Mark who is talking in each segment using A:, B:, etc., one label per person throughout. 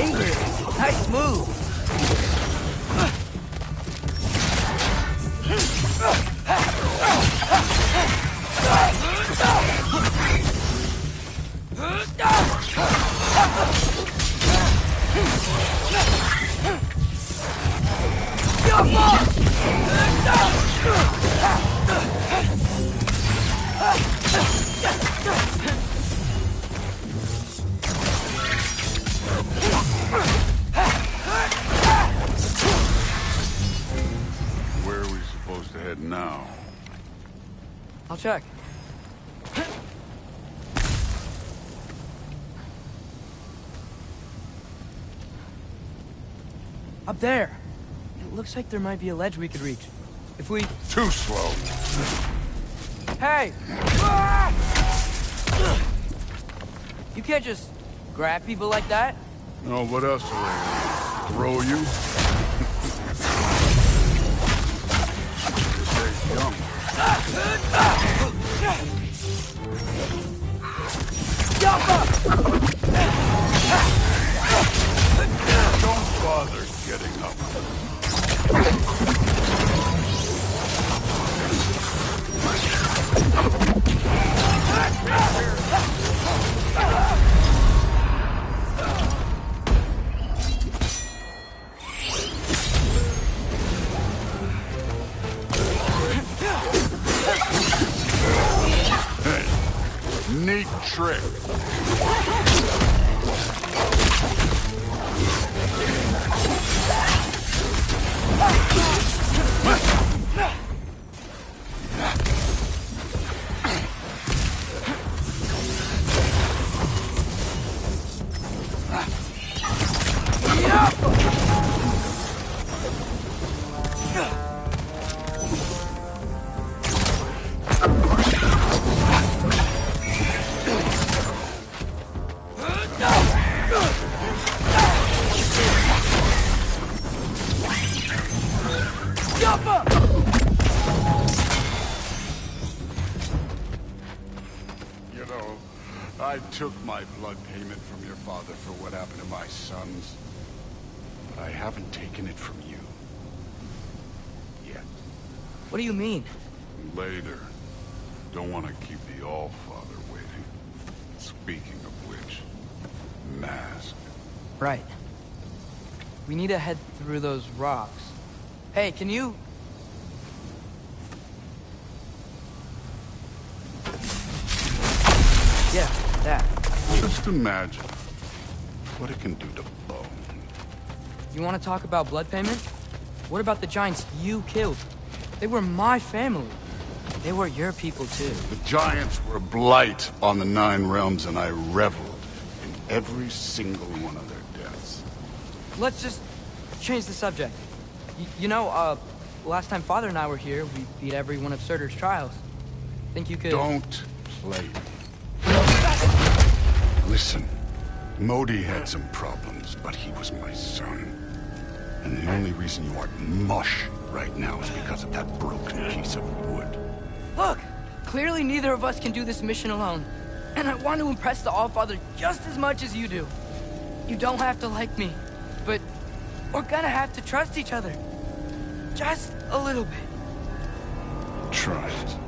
A: Ingrid, nice move.
B: Where are we supposed to head now?
A: I'll check. Up there. It looks like there might be a ledge we could reach. If we...
B: Too slow.
A: Hey! You can't just grab people like that.
B: No, what else will they throw you? Stay young. Don't bother getting up. Hey, neat trick. I took my blood payment from your father for what happened to my sons. But I haven't taken it from you. Yet.
A: What do you mean?
B: Later. Don't want to keep the All-Father waiting. Speaking of which, mask.
A: Right. We need to head through those rocks. Hey, can you... Yeah, that.
B: Just imagine what it can do to bone.
A: You want to talk about blood payment? What about the giants you killed? They were my family. They were your people, too.
B: The giants were a blight on the Nine Realms, and I reveled in every single one of their deaths.
A: Let's just change the subject. You know, last time Father and I were here, we beat every one of Surtur's trials. Think you could...
B: Don't play me. Listen, Modi had some problems, but he was my son. And the only reason you aren't mush right now is because of that broken piece of wood.
A: Look! Clearly neither of us can do this mission alone. And I want to impress the All-Father just as much as you do. You don't have to like me, but we're gonna have to trust each other. Just a little bit.
B: Trust.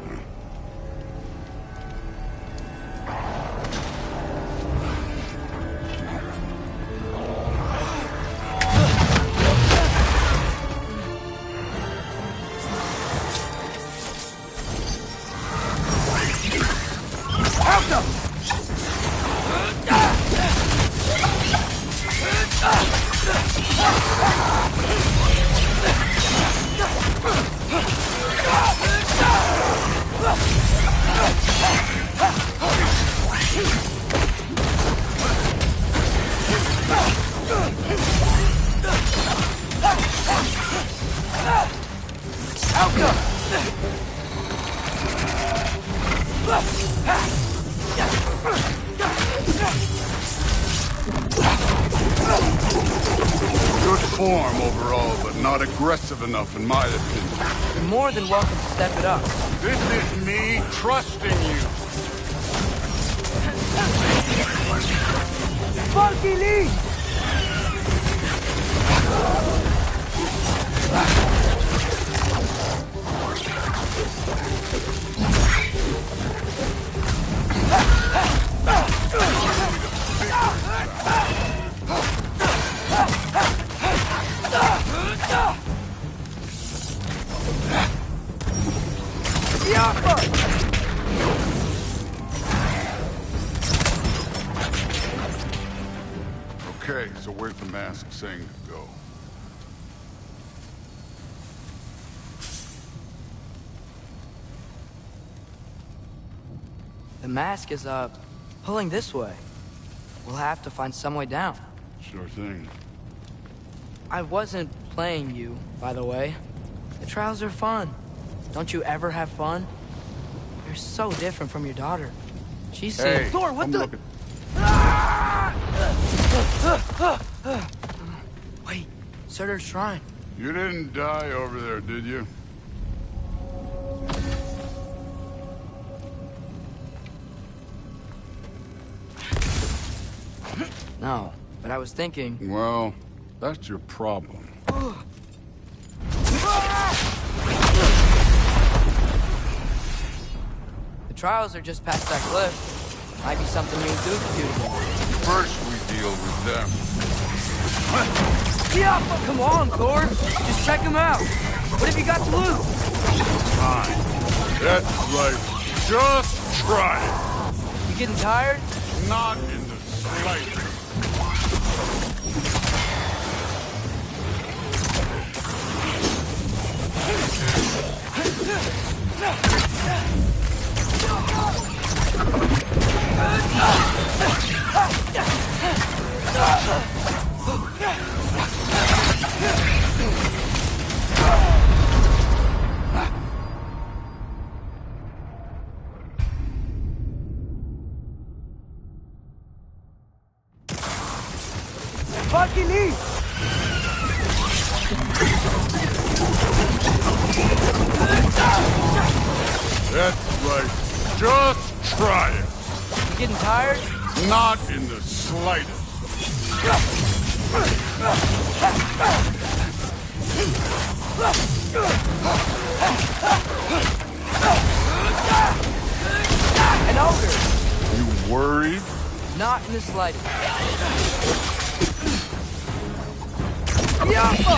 B: Good form overall, but not aggressive enough in my opinion.
A: You're more than welcome to step it up.
B: This is me trusting you.
A: Funky Lee!
B: Okay, so where's the mask saying to go?
A: The mask is, pulling this way. We'll have to find some way down.
B: Sure thing.
A: I wasn't playing you, by the way. The trials are fun. Don't you ever have fun? You're so different from your daughter. She's
B: Hey,
A: Thor, what
B: come
A: the?
B: look at...
A: Wait, Surtur's shrine.
B: You didn't die over there, did you?
A: No, but I was thinking.
B: Well, that's your problem.
A: The trials are just past that cliff. Might be something you and Duke can do together.
B: First we deal with them.
A: Yeah, come on, Thor. Just check him out. What have you got to lose?
B: Fine. That's right. Just try it.
A: You getting tired?
B: Not in the slightest.
A: Fucking eat!
B: That's right. Just try it.
A: You getting tired?
B: Not in the slightest.
A: An ogre.
B: You worried?
A: Not in the slightest. Yappa!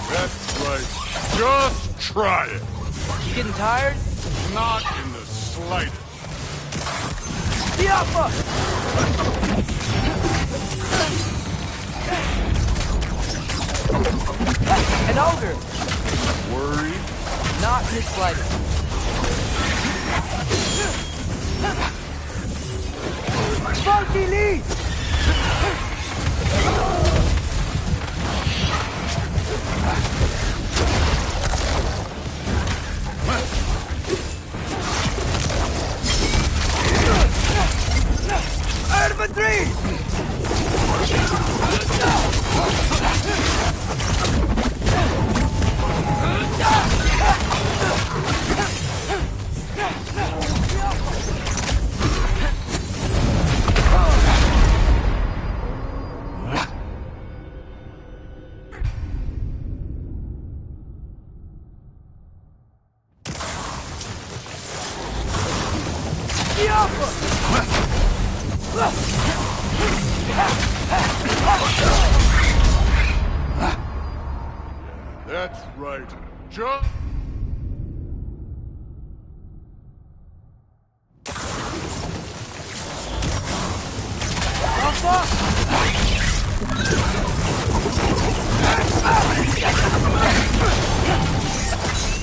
B: That's right. Just try it.
A: You getting tired?
B: Not in the slightest.
A: Yappa! An ogre.
B: Worried?
A: Not in the slightest. Funky Lee! Urban 3!
B: That's right. Just...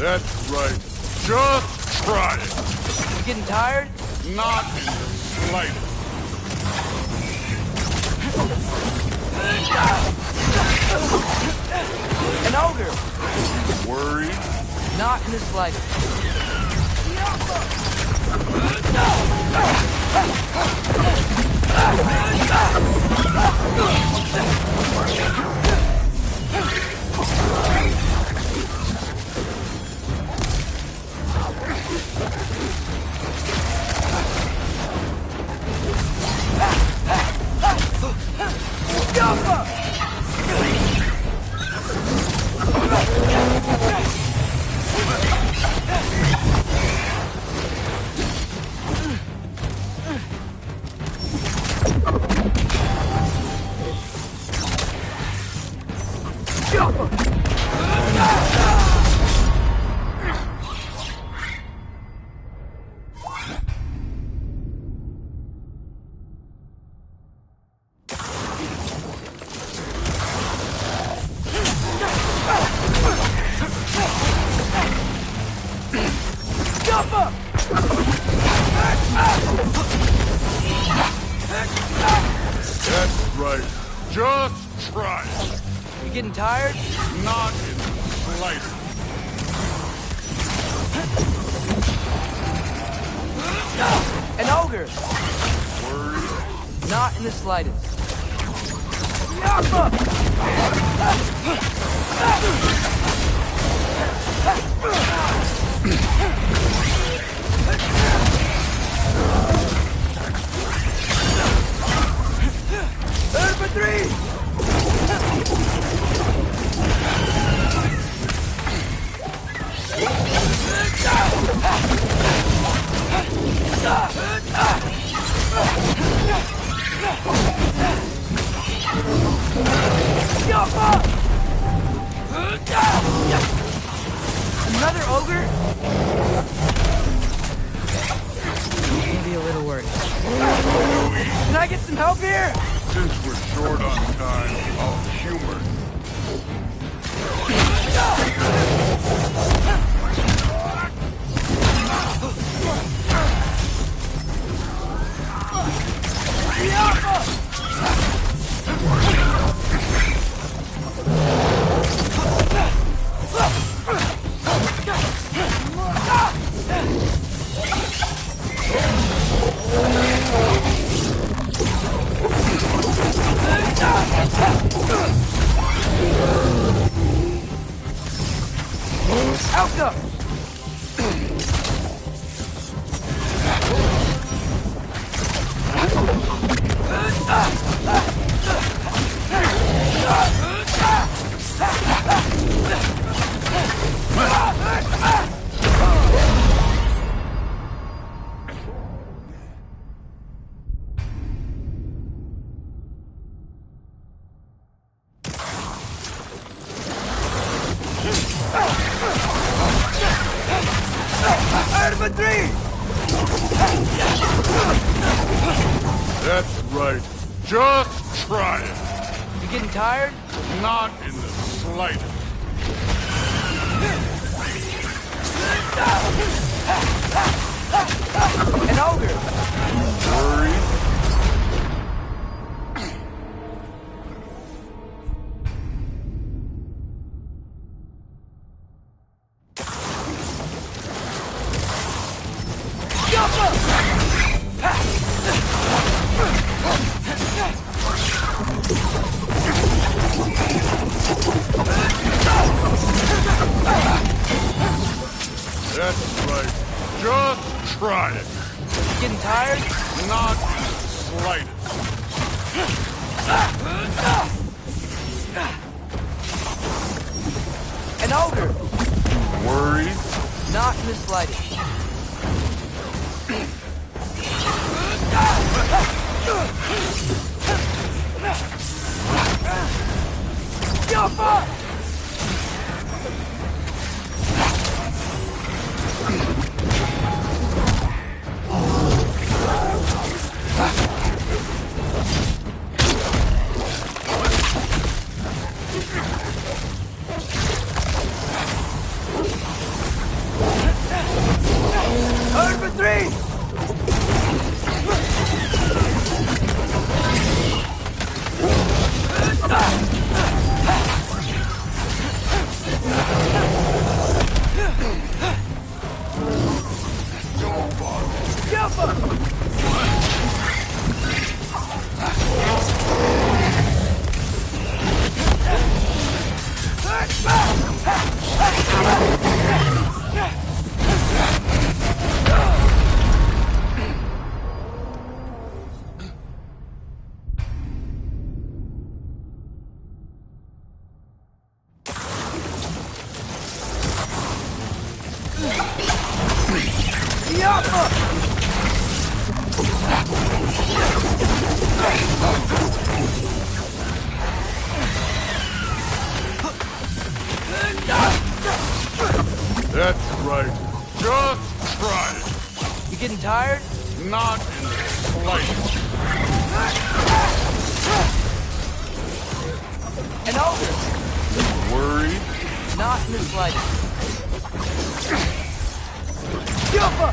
B: That's right. Just try it.
A: You getting tired?
B: Not in the slightest.
A: An ogre!
B: Worried?
A: Not in the slightest.
B: That's right. Just try it.
A: You getting tired?
B: Not in the slightest.
A: An ogre!
B: Worried?
A: Not in the slightest. Third for three! Another ogre? Maybe a little worried. Can I get some help here?
B: Since we're short on time, I'll humor you.
A: Alka! Third for three!
B: That's right. Just try it.
A: You getting tired?
B: Not in the slightest.
A: An ogre!
B: Worried? That's right. Just try it.
A: You getting tired?
B: Not in the slightest.
A: An ogre!
B: Worried?
A: Not in the slightest.
B: That's right. Just try it.
A: You getting tired?
B: Not in the slightest.
A: And older?
B: Worried?
A: Not in the slightest. Yuppa!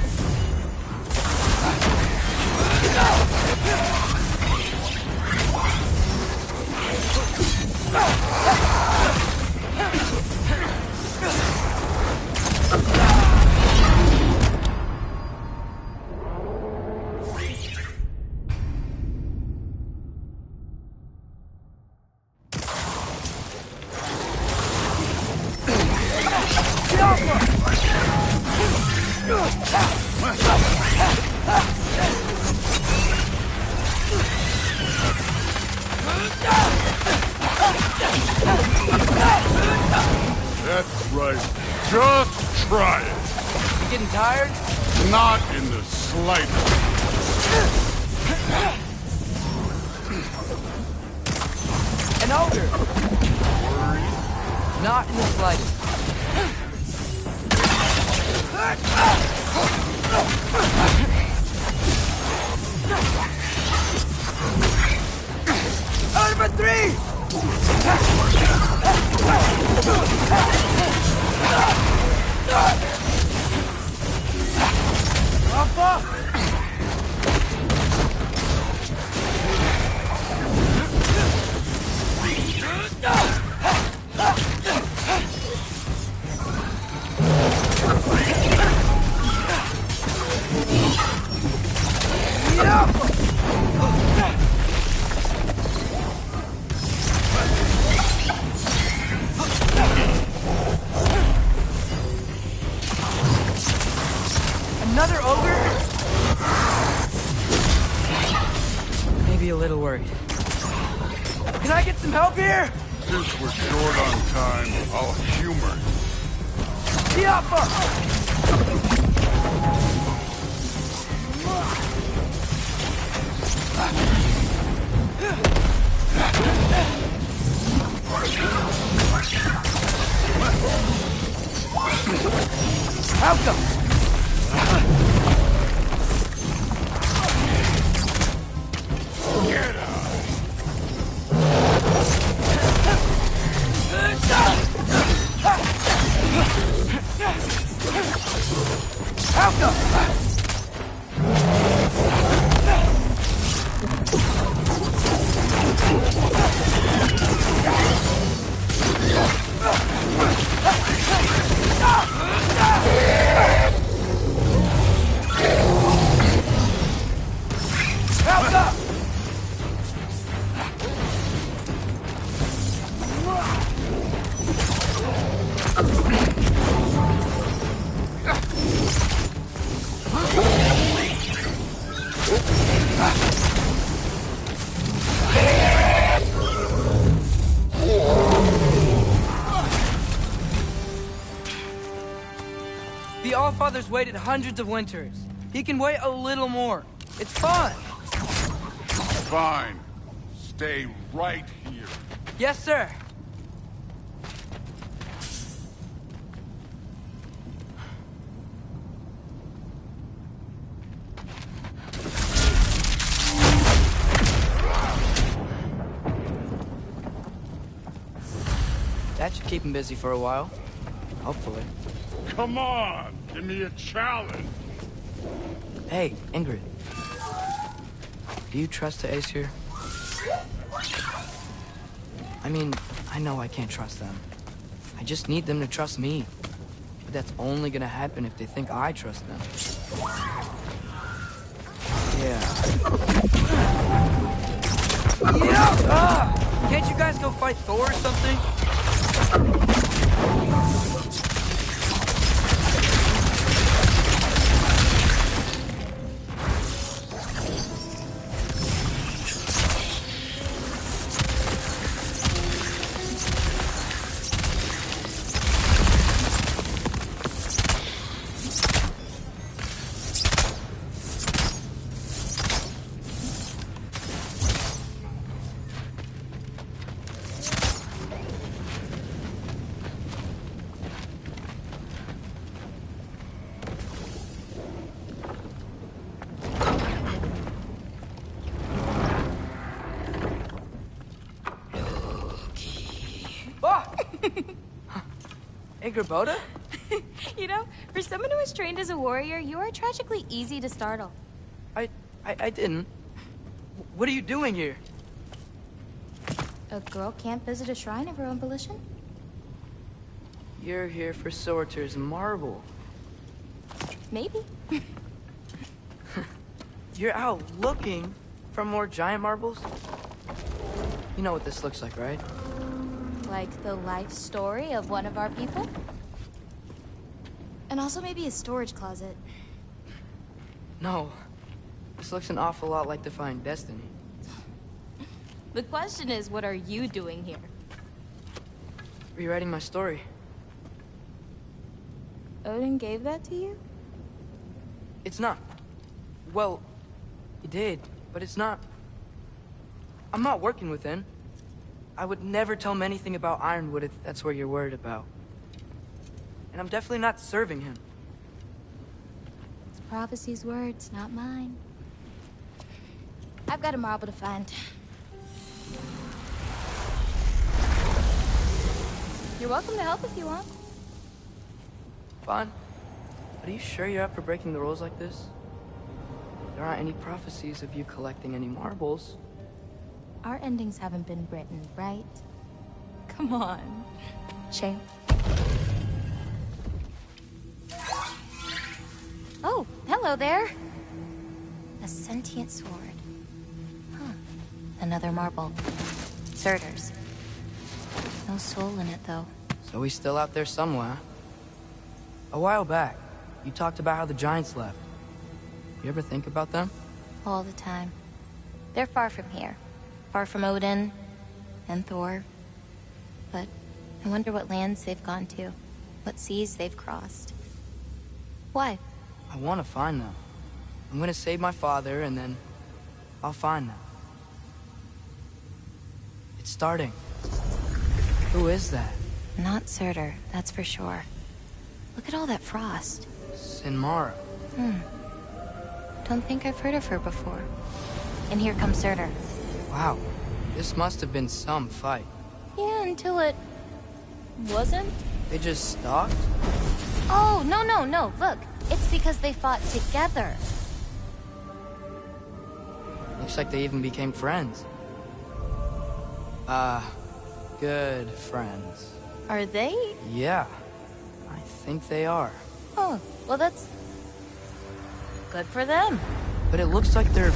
B: That's right. Just try it.
A: You getting tired?
B: Not in the slightest.
A: And older? Not in the slightest. Over three! Another ogre? Maybe a little worried. Can I get some help here?
B: Since we're short on time, I'll humor you.
A: Yappa! Outcome!
B: Get out!
A: Outcome! The Allfather's waited hundreds of winters. He can wait a little more. It's fun.
B: Fine. Stay right here.
A: Yes, sir. That should keep him busy for a while. Hopefully.
B: Come on! Give me a challenge!
A: Hey, Ingrid. Do you trust the Ace here? I mean, I know I can't trust them. I just need them to trust me. But that's only gonna happen if they think I trust them. Yeah. Can't you guys go fight Thor or something? Angrboda?
C: You know, for someone who was trained as a warrior, you are tragically easy to startle.
A: I didn't. What are you doing here?
C: A girl can't visit a shrine of her own volition?
A: You're here for Sorter's marble.
C: Maybe.
A: You're out looking for more giant marbles? You know what this looks like, right?
C: Like the life story of one of our people? And also maybe a storage closet.
A: No. This looks an awful lot like Defying Destiny.
C: The question is, what are you doing here?
A: Rewriting my story.
C: Odin gave that to you?
A: It's not. Well, he did, but it's not. I'm not working with him. I would never tell him anything about Ironwood if that's what you're worried about. And I'm definitely not serving him.
C: It's prophecy's words, not mine. I've got a marble to find. You're welcome to help if you want.
A: Fine. But are you sure you're up for breaking the rules like this? There aren't any prophecies of you collecting any marbles.
C: Our endings haven't been written, right? Come on. Shame. Oh, hello there. A sentient sword. Huh. Another marble. Surtur's. No soul in it, though.
A: So he's still out there somewhere. A while back, you talked about how the giants left. You ever think about them?
C: All the time. They're far from here. Far from Odin and Thor. But I wonder what lands they've gone to. What seas they've crossed. Why?
A: I want to find them. I'm gonna save my father, and then I'll find them. It's starting. Who is that?
C: Not Surtur, that's for sure. Look at all that frost.
A: Sinmara.
C: Don't think I've heard of her before. And here comes Surtur.
A: Wow. This must have been some fight.
C: Yeah, until it... wasn't?
A: They just stalked?
C: Oh, no. Look, it's because they fought together.
A: Looks like they even became friends. Good friends.
C: Are they?
A: Yeah. I think they are.
C: Oh, well that's... good for them.
A: But it looks like their...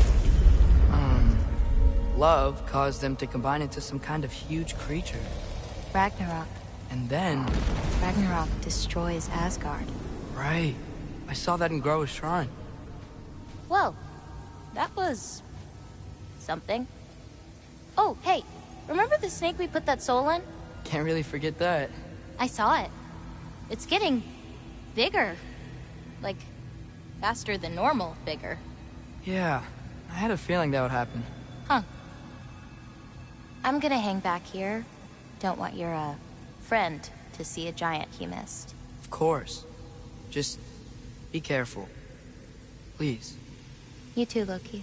A: love caused them to combine into some kind of huge creature.
C: Ragnarok.
A: And then...
C: Ragnarok destroys Asgard.
A: Right. I saw that in Groa's shrine.
C: Well, that was... something. Oh, hey, remember the snake we put that soul in?
A: Can't really forget that.
C: I saw it. It's getting... bigger. Like, faster than normal bigger.
A: Yeah, I had a feeling that would happen.
C: Huh. I'm gonna hang back here. Don't want your, friend to see a giant he missed.
A: Of course. Just be careful. Please.
C: You too, Loki.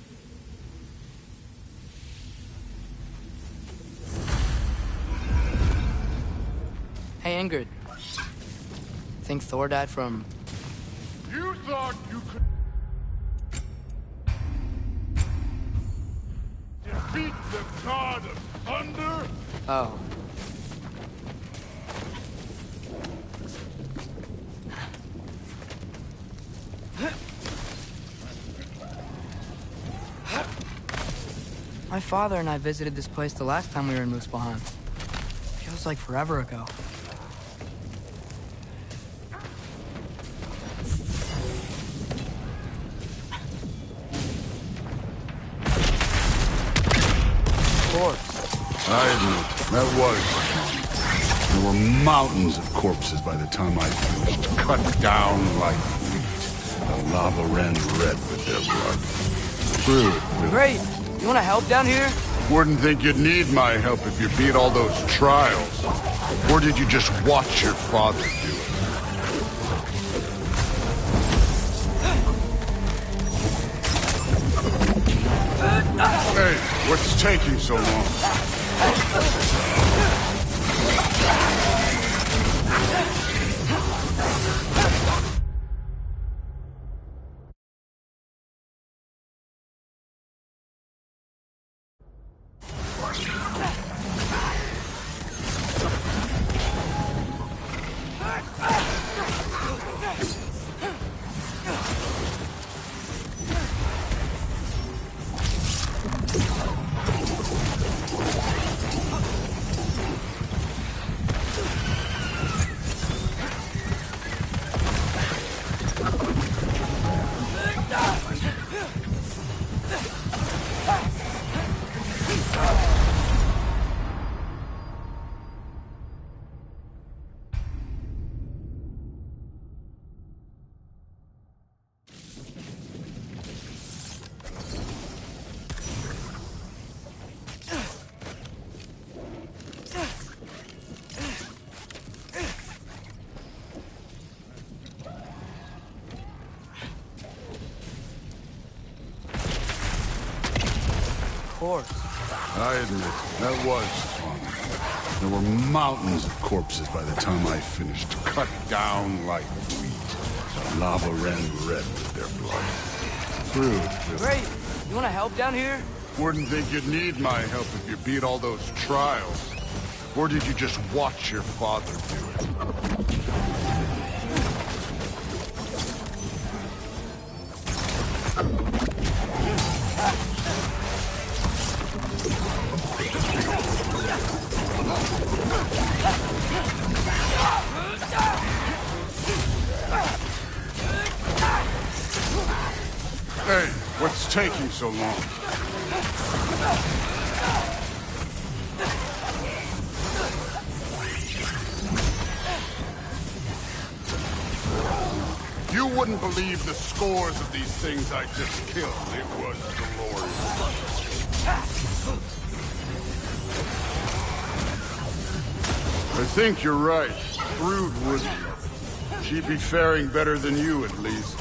A: Hey, Ingrid. Think Thor died from...
B: You thought you could defeat the god of thunder?
A: Oh. My father and I visited this place the last time we were in Muspelheim. Feels like forever ago. Of course.
B: I admit, that was. There were mountains of corpses by the time I finished, cut down like wheat. The lava ran red with their blood. True.
A: Great! You wanna help down here?
B: Wouldn't think you'd need my help if you beat all those trials. Or did you just watch your father do it? Hey, what's taking so long?
A: course.
B: I admit, that was fun. There were mountains of corpses by the time I finished, cut down like wheat. Lava ran red with their blood. Crude.
A: Great. You want to help down here?
B: Wouldn't think you'd need my help if you beat all those trials. Or did you just watch your father do it? Hey, what's taking so long? You wouldn't believe the scores of these things I just killed. It was glorious. I think you're right. Brood wouldn't. She'd be faring better than you, at least.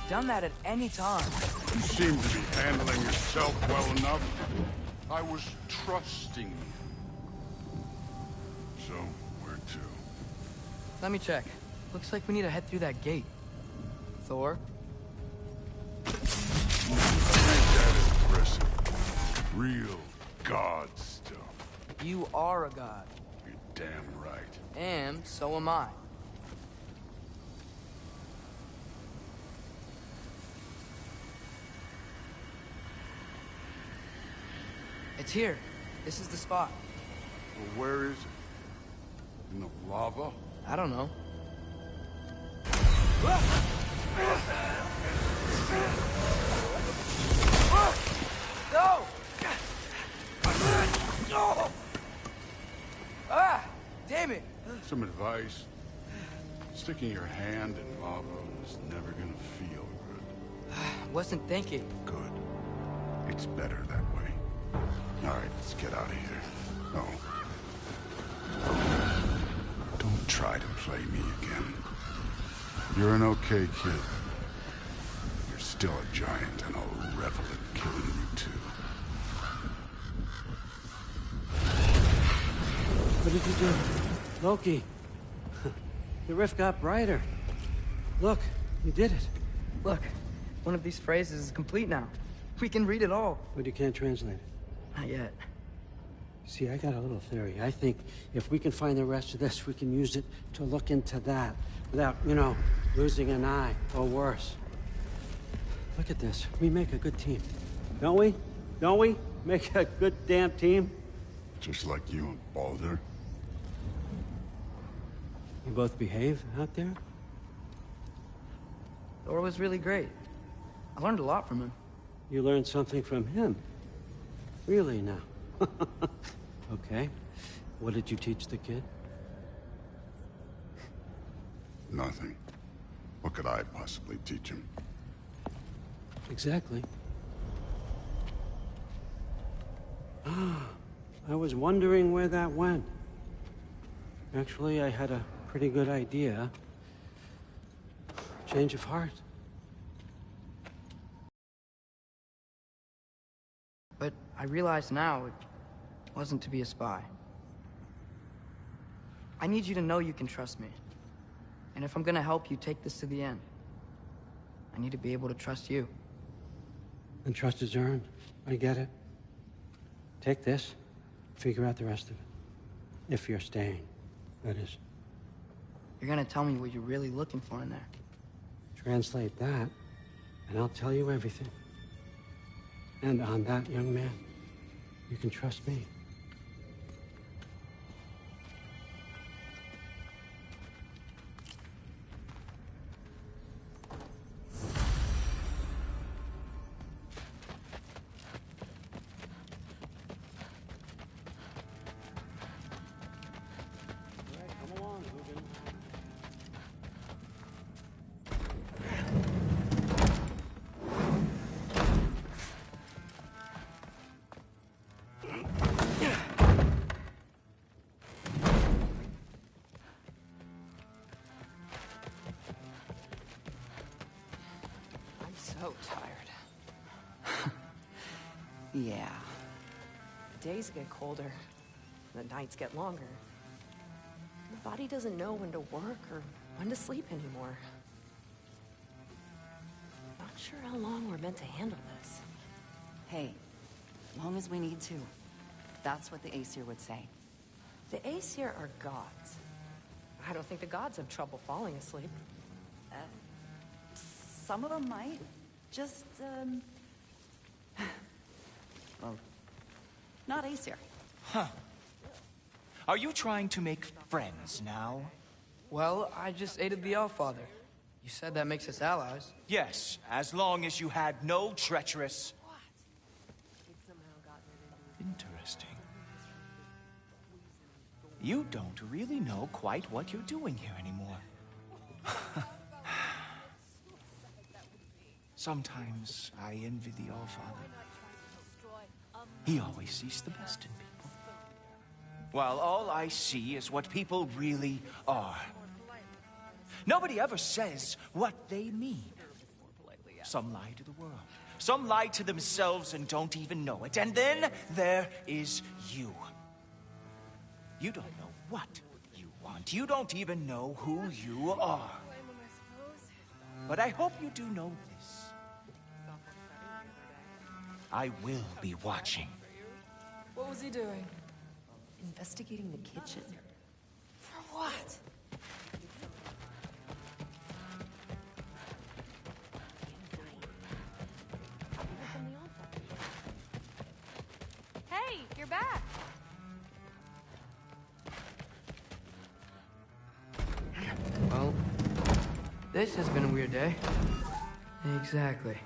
A: Done that at any time.
B: You seem to be handling yourself well enough. I was trusting you. So, where to?
A: Let me check. Looks like we need to head through that gate. Thor?
B: That is impressive. Real god stuff.
A: You are a god.
B: You're damn right.
A: And so am I. It's here. This is the spot.
B: Well, where is it? In the lava?
A: I don't know. No! Ah! Damn it!
B: Some advice. Sticking your hand in lava is never gonna feel good.
A: Wasn't thinking.
B: Good. It's better that way. All right, let's get out of here. No. Don't try to play me again. You're an okay kid. You're still a giant, and I'll revel in killing you too.
D: What did you do? Loki. The rift got brighter. Look, you did it.
A: Look, one of these phrases is complete now. We can read it all.
D: But you can't translate it.
A: Not yet.
D: See, I got a little theory. I think if we can find the rest of this, we can use it to look into that without, you know, losing an eye or worse. Look at this. We make a good team. Don't we? Don't we? Make a good damn team?
B: Just like you and Baldur.
D: You both behave out there?
A: Thor was really great. I learned a lot from him.
D: You learned something from him? Really now? Okay. What did you teach the kid?
B: Nothing. What could I possibly teach him?
D: Exactly. I was wondering where that went. Actually, I had a pretty good idea. Change of heart.
A: But I realize now it wasn't to be a spy. I need you to know you can trust me. And if I'm gonna help you take this to the end, I need to be able to trust you.
D: And trust is earned. I get it. Take this, figure out the rest of it. If you're staying, that is.
A: You're gonna tell me what you're really looking for in there.
D: Translate that, and I'll tell you everything. And on that, young man, you can trust me.
A: So tired.
E: Yeah. Days get colder. The nights get longer. The body doesn't know when to work or when to sleep anymore. Not sure how long we're meant to handle this.
F: Hey, long as we need to. That's what the Aesir would say.
E: The Aesir are gods. I don't think the gods have trouble falling asleep.
F: Some of them might. Just, well, not Aesir.
G: Huh. Are you trying to make friends now?
A: Well, I just aided the Allfather. You said that makes us allies.
G: Yes, as long as you had no treacherous... Interesting. You don't really know quite what you're doing here anymore. Sometimes I envy the Allfather. He always sees the best in people. While all I see is what people really are. Nobody ever says what they mean. Some lie to the world. Some lie to themselves and don't even know it. And then there is you. You don't know what you want. You don't even know who you are. But I hope you do know this. I will be watching.
E: What was he doing? Investigating the kitchen. For what?
C: Hey, you're back.
A: Well, this has been a weird day. Exactly.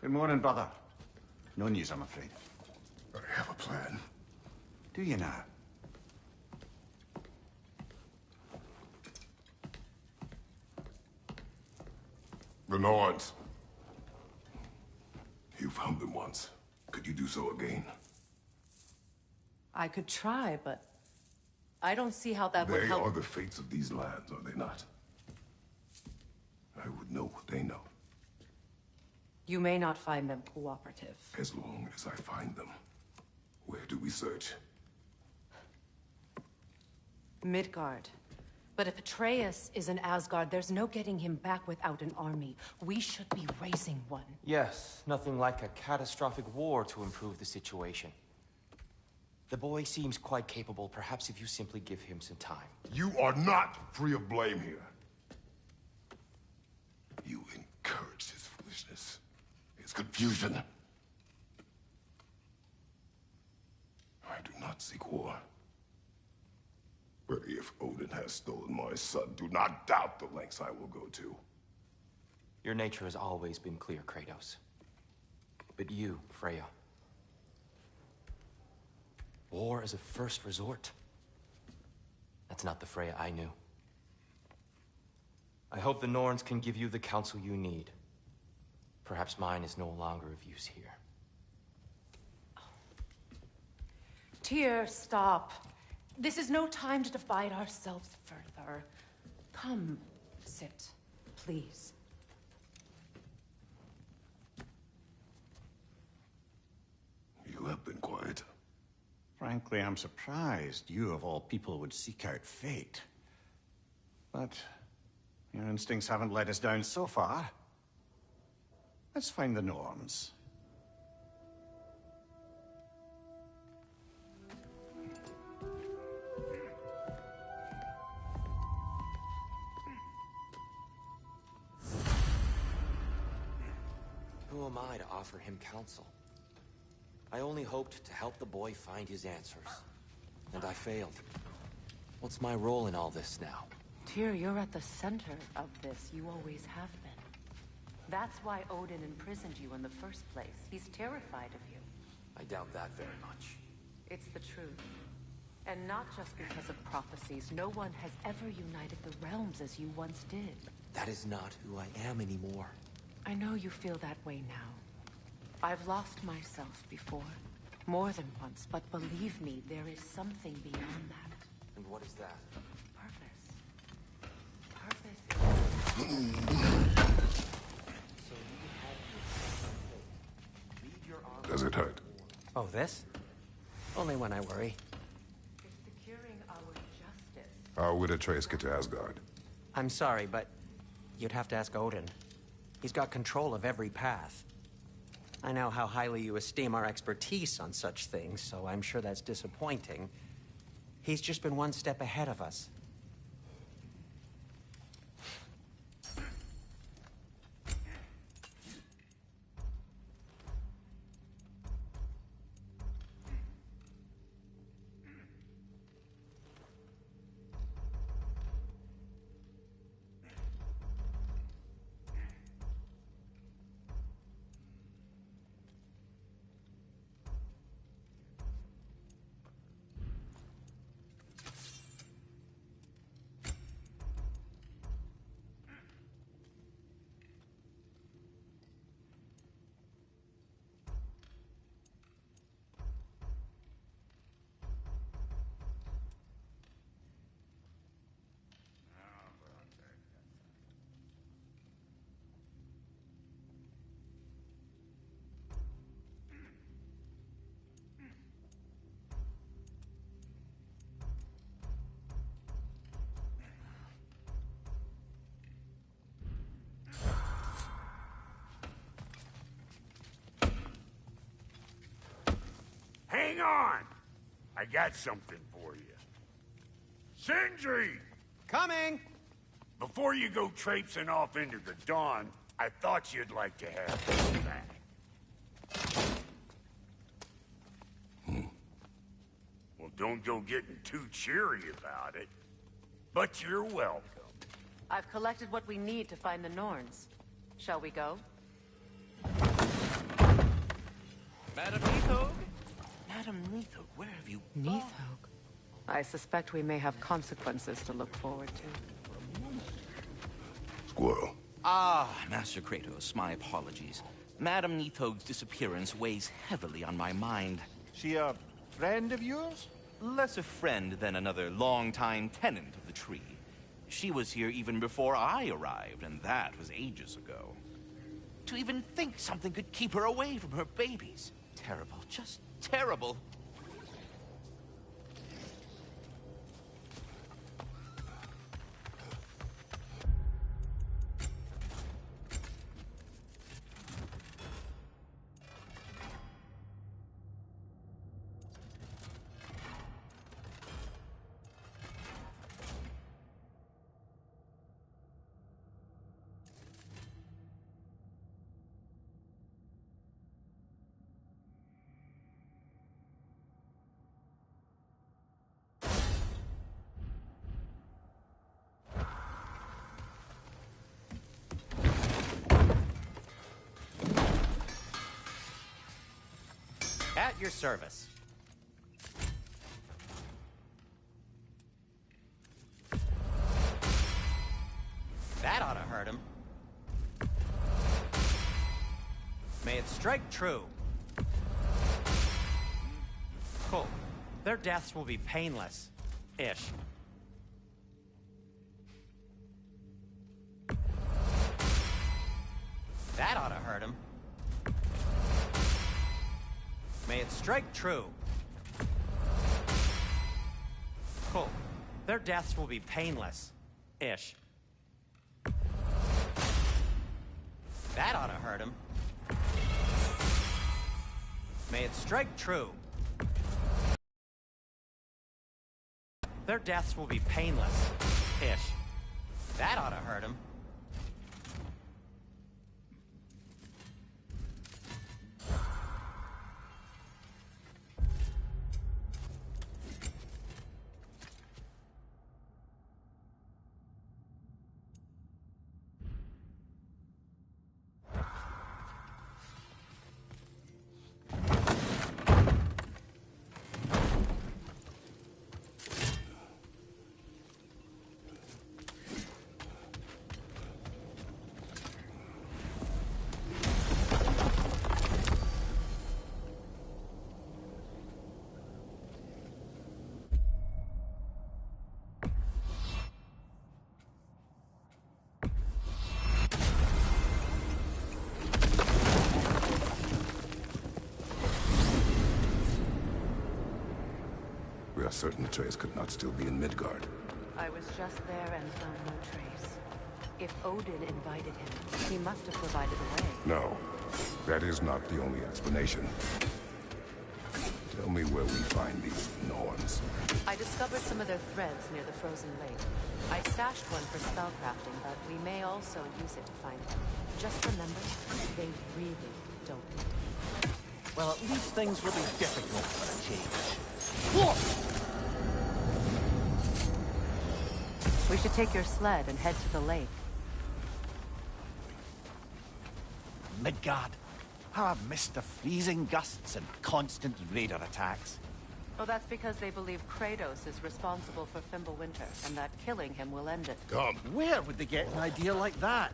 H: Good morning, brother. No news, I'm afraid.
B: I have a plan.
H: Do you now?
I: The Nords. You found them once. Could you do so again?
E: I could try, but I don't see how that would
I: They
E: help.
I: are the fates of these lands, are they not? I would know what they know.
E: You may not find them cooperative.
I: As long as I find them. Where do we search?
E: Midgard. But if Atreus is in Asgard, there's no getting him back without an army. We should be raising one.
J: Yes, nothing like a catastrophic war to improve the situation. The boy seems quite capable. Perhaps if you simply give him some time.
I: You are not free of blame here. You encouraged his foolishness, his confusion. I do not seek war. But if Odin has stolen my son, do not doubt the lengths I will go to.
J: Your nature has always been clear, Kratos. But you, Freya. War as a first resort. That's not the Freya I knew. I hope the Norns can give you the counsel you need. Perhaps mine is no longer of use here.
E: Tyr, stop. This is no time to divide ourselves further. Come, sit, please.
I: You have been quiet.
H: Frankly, I'm surprised you, of all people, would seek out fate. But your instincts haven't let us down so far. Let's find the Norns.
J: Who am I to offer him counsel? I only hoped to help the boy find his answers. And I failed. What's my role in all this now?
E: Tyr, you're at the center of this. You always have been. That's why Odin imprisoned you in the first place. He's terrified of you.
J: I doubt that very much.
E: It's the truth. And not just because of prophecies. No one has ever united the realms as you once did.
J: That is not who I am anymore.
E: I know you feel that way now. I've lost myself before. More than once, but believe me, there is something beyond that.
J: And what is that?
E: Purpose. Purpose
J: So you have lead your army.
I: Does it hurt?
K: Oh, this? Only when I worry.
E: It's securing our justice.
I: How would Atreus get to Asgard?
K: I'm sorry, but you'd have to ask Odin. He's got control of every path. I know how highly you esteem our expertise on such things, so I'm sure that's disappointing. He's just been one step ahead of us.
B: Hang on! I got something for you. Sindri!
K: Coming!
B: Before you go traipsing off into the dawn, I thought you'd like to have this back. Well, don't go getting too cheery about it. But you're welcome.
E: I've collected what we need to find the Norns. Shall we go?
J: Madam Neathog? Madam Neathog, where have you gone?
E: Neathog. I suspect we may have consequences to look forward to.
I: Squirrel.
L: Ah, Master Kratos, my apologies. Madame Nithog's disappearance weighs heavily on my mind.
G: She a friend of yours?
L: Less a friend than another longtime tenant of the tree. She was here even before I arrived, and that was ages ago. To even think something could keep her away from her babies. Terrible, just terrible.
K: At your service. That ought to hurt him. May it strike true. Cool. Their deaths will be painless. Ish. That ought to hurt him. May it strike true. Cool. Their deaths will be painless. Ish. That ought to hurt him. May it strike true. Their deaths will be painless. Ish. That ought to hurt him.
I: We are certain Atreus could not still be in Midgard.
E: I was just there and found no trace. If Odin invited him, he must have provided a way.
I: No, that is not the only explanation. Tell me where we find these Norns.
E: I discovered some of their threads near the frozen lake. I stashed one for spellcrafting, but we may also use it to find them. Just remember, they really don't need it.
G: Well, at least things will be difficult for a change.
E: We should take your sled and head to the lake.
G: Midgard. How I've missed the freezing gusts and constant raider attacks.
E: Oh, that's because they believe Kratos is responsible for Fimbulwinter, and that killing him will end it.
I: Come.
G: Where would they get an idea like that?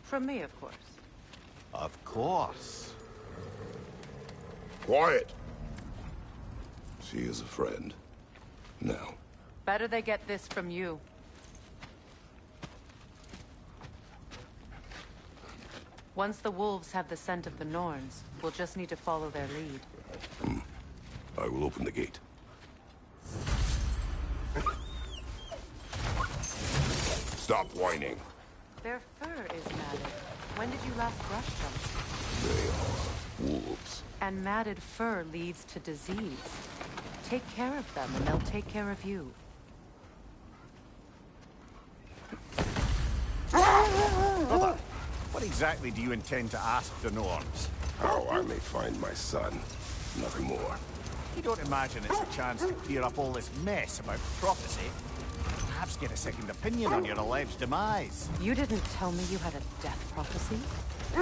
E: From me, of course.
G: Of course.
I: Quiet! She is a friend. Now.
E: Better they get this from you. Once the wolves have the scent of the Norns, we'll just need to follow their lead.
I: I will open the gate. Stop whining.
E: Their fur is matted. When did you last brush them?
I: They are wolves.
E: And matted fur leads to disease. Take care of them, and they'll take care of you.
G: Brother, what exactly do you intend to ask the Norns?
I: How I may find my son. Nothing more.
G: You don't imagine it's a chance to clear up all this mess about prophecy? Perhaps get a second opinion on your alleged demise.
E: You didn't tell me you had a death prophecy?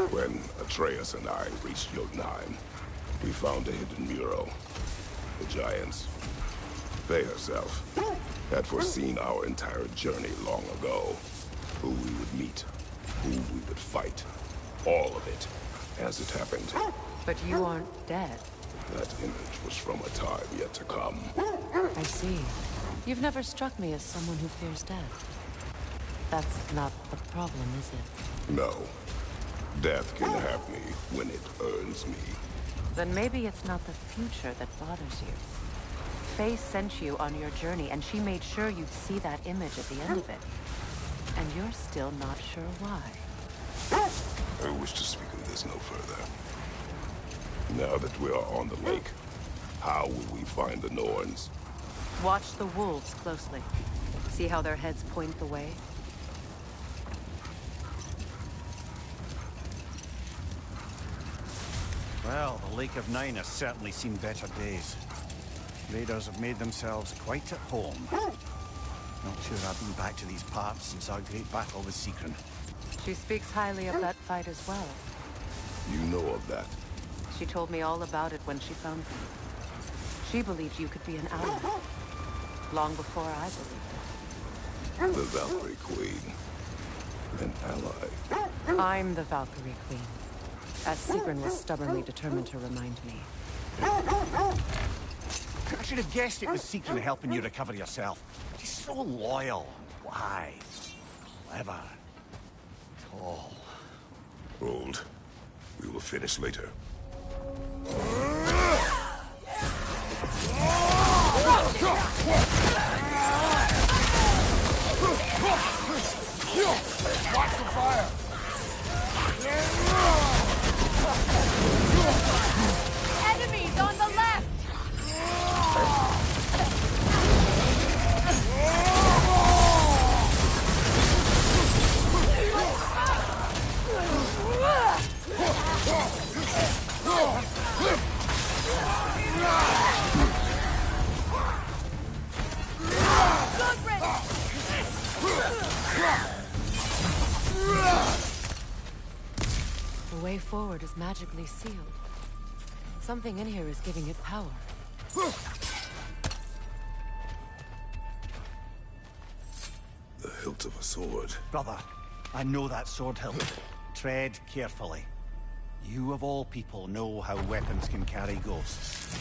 I: When Atreus and I reached Jotunheim, we found a hidden mural. The Giants, they herself, had foreseen our entire journey long ago. Who we would meet, who we would fight. All of it, as it happened.
E: But you aren't dead.
I: That image was from a time yet to come.
E: I see. You've never struck me as someone who fears death. That's not the problem, is it?
I: No. Death can have me when it earns me.
E: Then maybe it's not the future that bothers you. Faye sent you on your journey, and she made sure you'd see that image at the end of it. And you're still not sure why.
I: I wish to speak of this no further. Now that we are on the lake, how will we find the Norns?
E: Watch the wolves closely. See how their heads point the way?
H: Well, the Lake of Nine has certainly seen better days. Raiders have made themselves quite at home. Not sure I've been back to these parts since our great battle with Secren.
E: She speaks highly of that fight as well.
I: You know of that?
E: She told me all about it when she found me. She believed you could be an ally. Long before I believed it.
I: The Valkyrie Queen. An ally.
E: I'm the Valkyrie Queen. As Secren was stubbornly determined to remind me.
H: I should have guessed it was Secren helping you recover yourself. She's so loyal, wise, clever, tall.
I: Hold. We will finish later.
B: Watch the fire!
E: Enemies on the left! The way forward is magically sealed. Something in here is giving it power.
I: The hilt of a sword.
H: Brother, I know that sword hilt. Tread carefully. You of all people know how weapons can carry ghosts.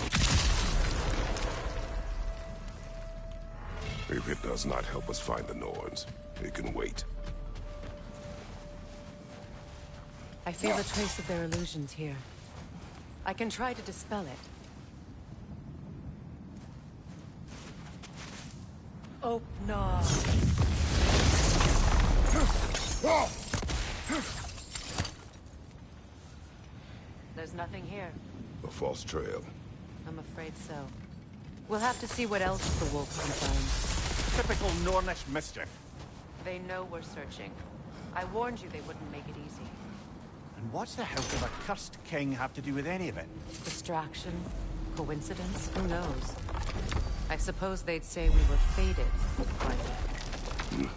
I: If it does not help us find the Norns, it can wait.
E: I feel a trace of their illusions here. I can try to dispel it. Open. There's nothing here.
I: A false trail.
E: I'm afraid so. We'll have to see what else the wolves can find.
H: Typical Nornish mischief.
E: They know we're searching. I warned you they wouldn't make it easy.
H: And what's the hilt of a cursed king have to do with any of it?
E: Distraction? Coincidence? Who knows? I suppose they'd say we were fated by it.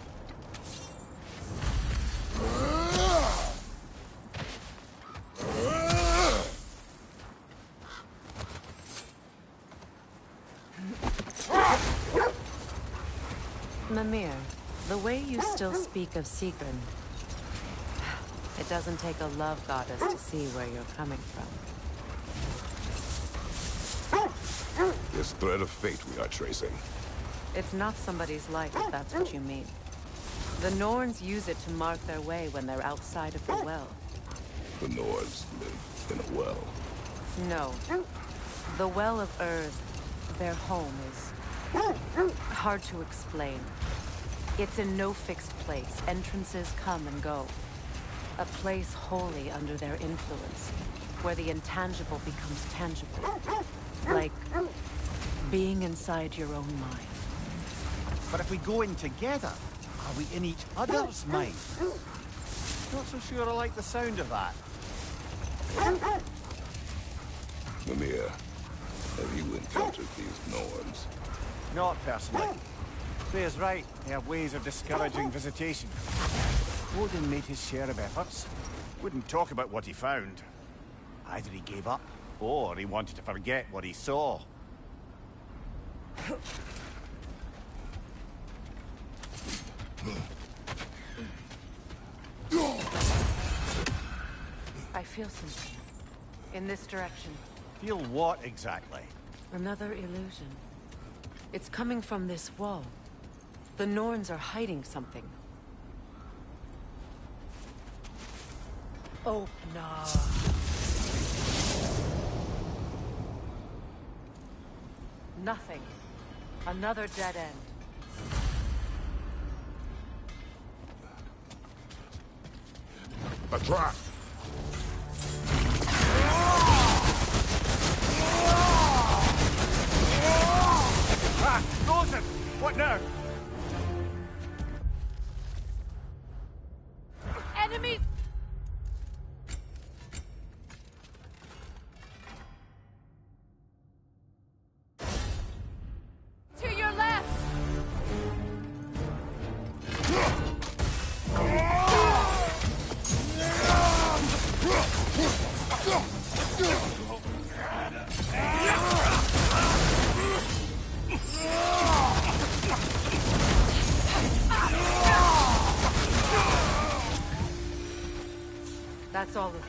E: Mimir, the way you still speak of Secren, it doesn't take a love goddess to see where you're coming from.
I: This thread of fate we are tracing.
E: It's not somebody's life, if that's what you mean. The Norns use it to mark their way when they're outside of the well.
I: The Norns live in a well.
E: No. The Well of Earth, their home, is hard to explain. It's in no fixed place. Entrances come and go. A place wholly under their influence, where the intangible becomes tangible. Like being inside your own mind.
H: But if we go in together, are we in each other's mind? Not so sure I like the sound of that.
I: Mimir, have you encountered these Norns?
H: Not personally. Freya's right. They have ways of discouraging visitation. Odin made his share of efforts. Wouldn't talk about what he found. Either he gave up, or he wanted to forget what he saw.
E: The I feel something. In this direction.
H: Feel what exactly?
E: Another illusion. It's coming from this wall. The Norns are hiding something. Oh, no. Nothing. Another dead end.
I: A trap!
H: Ah! Rosen! What now?
E: Enemies! To your left! That's all of them.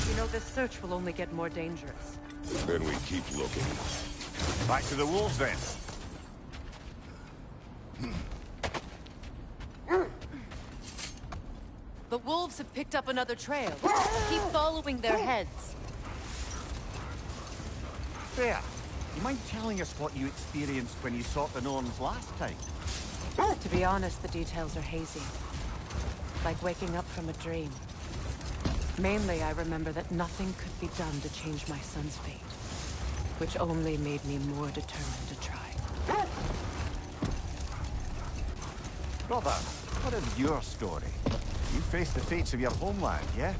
E: You know, this search will only get more dangerous.
I: Then we keep looking.
H: Back to the wolves then.
E: The wolves have picked up another trail. Keep following their heads.
H: Freya, you mind telling us what you experienced when you sought the Norns last time?
E: To be honest, the details are hazy. Like waking up from a dream. Mainly, I remember that nothing could be done to change my son's fate. Which only made me more determined to try.
H: Brother, what is your story? You faced the fates of your homeland, yeah?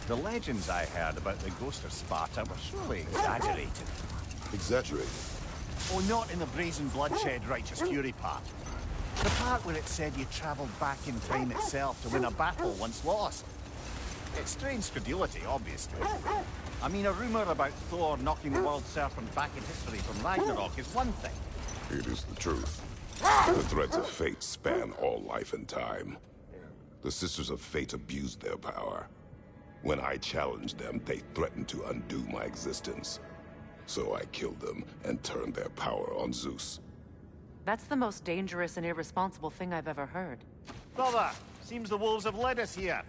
H: The legends I heard about the ghost of Sparta were surely exaggerated.
I: Exaggerated?
H: Oh, not in the brazen bloodshed righteous fury part. The part where it said you travelled back in time itself to win a battle once lost. It's strange credulity, obviously. I mean, a rumour about Thor knocking the world serpent back in history from Ragnarok is one thing.
I: It is the truth. The threads of fate span all life and time. The Sisters of Fate abused their power. When I challenged them, they threatened to undo my existence. So I killed them and turned their power on Zeus.
E: That's the most dangerous and irresponsible thing I've ever heard.
H: Brother, seems the wolves have led us here.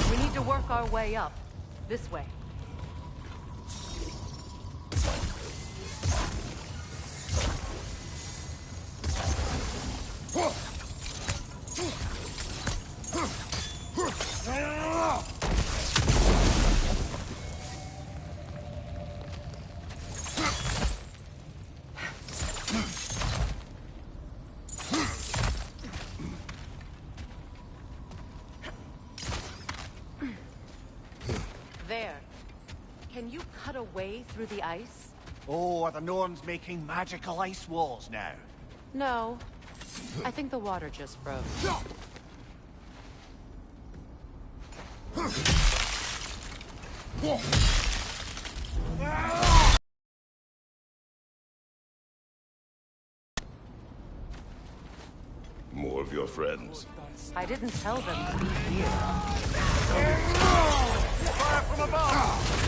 E: We need to work our way up. This way. There. Can you cut a way through the ice?
H: Oh, are the Norns making magical ice walls now?
E: No. I think the water just froze.
I: More of your friends.
E: I didn't tell them to be here.
H: Fire from above!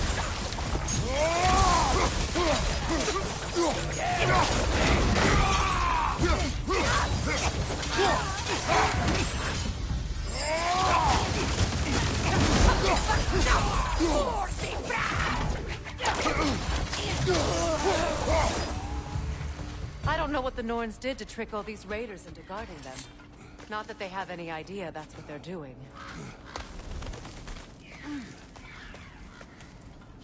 E: I don't know what the Norns did to trick all these raiders into guarding them. Not that they have any idea that's what they're doing.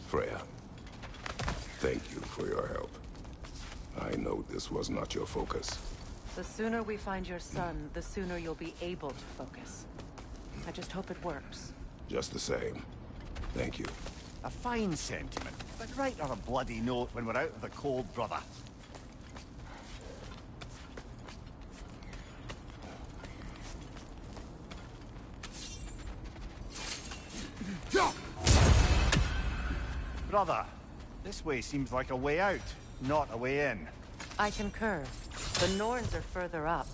I: Freya, thank you for your help. I know this was not your focus.
E: The sooner we find your son, the sooner you'll be able to focus. I just hope it works.
I: Just the same. Thank you.
H: A fine sentiment, but write her a bloody note when we're out of the cold, brother. Brother, this way seems like a way out, not a way in.
E: I concur. The Norns are further up.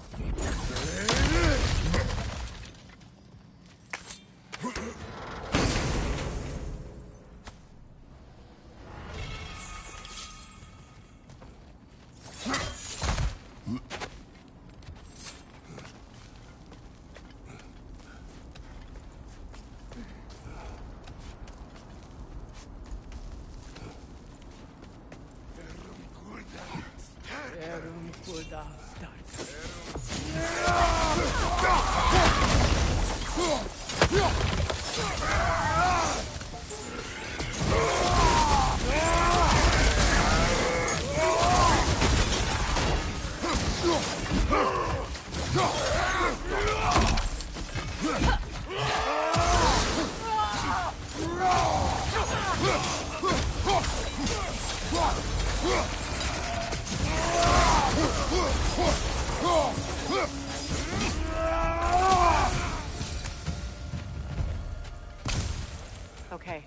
E: Okay,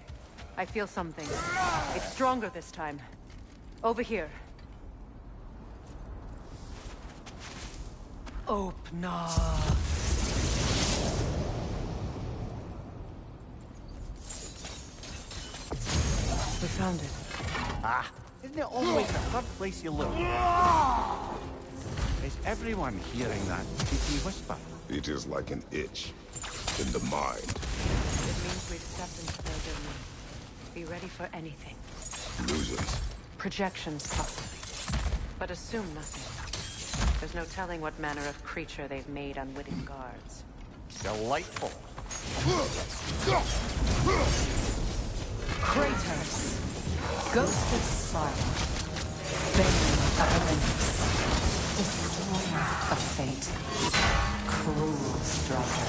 E: I feel something. It's stronger this time. Over here. Opna. We found it.
H: Ah, isn't it always the third place you look? Is everyone hearing that creepy whisper?
I: It is like an itch in the mind.
E: It means we've stepped into their domain. Be ready for anything.
I: Illusions.
E: Projections, possibly. But assume nothing. There's no telling what manner of creature they've made unwitting guards.
H: Delightful.
F: Kratos, Ghost of Sparta, Bane of Olympus, Destroyer of Fate, Cruel Striker,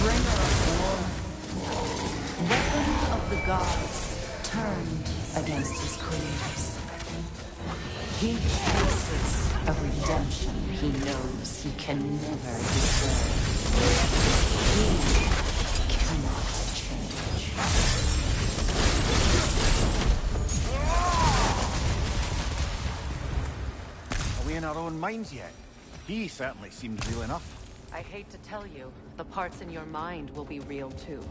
F: Bringer of War, Weapon of the Gods, turned against his creators. He faces a redemption he knows he can never deserve. He cannot change.
H: Are we in our own minds yet? He certainly seems real enough.
E: I hate to tell you, the parts in your mind will be real too.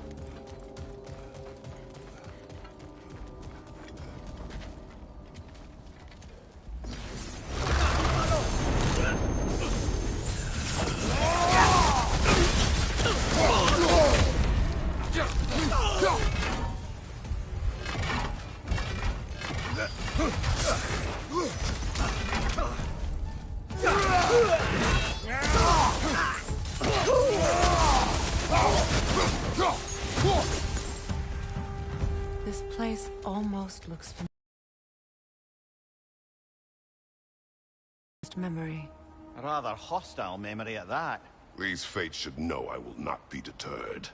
E: This place almost looks familiar. Memory.
H: A rather hostile memory at that.
I: These fates should know I will not be deterred.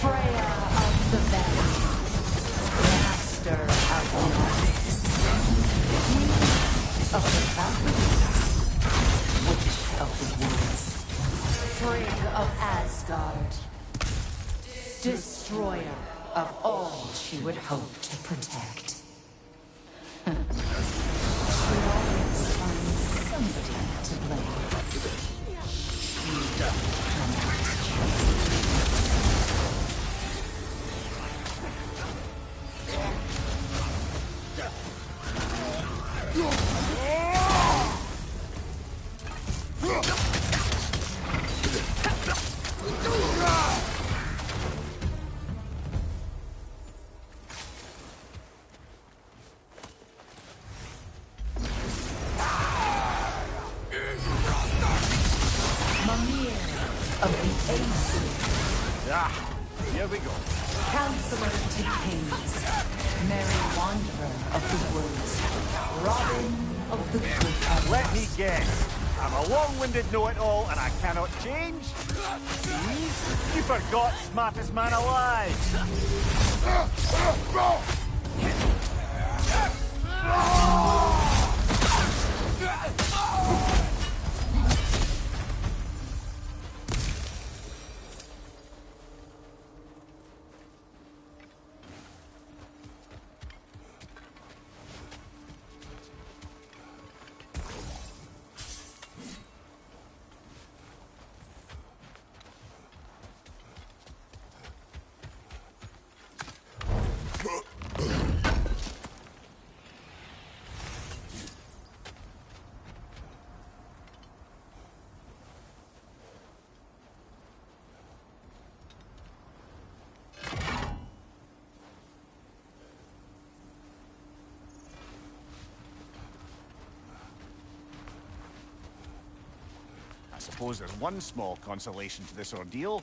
F: Freya of the Valley, Master of Olympus, Queen of the Valkyries, Witch of the Woods, Frigg of Asgard, Destroyer of all she would hope to protect. She would always find somebody to blame. She cannot of the Aces.
H: Ah, here we go.
F: Counselor to Kings, Merry Wanderer of the Woods, Robin of the Cliff.
H: Let me guess. I'm a long-winded know-it-all and I cannot change? See? You forgot smartest man alive. I suppose there's one small consolation to this ordeal.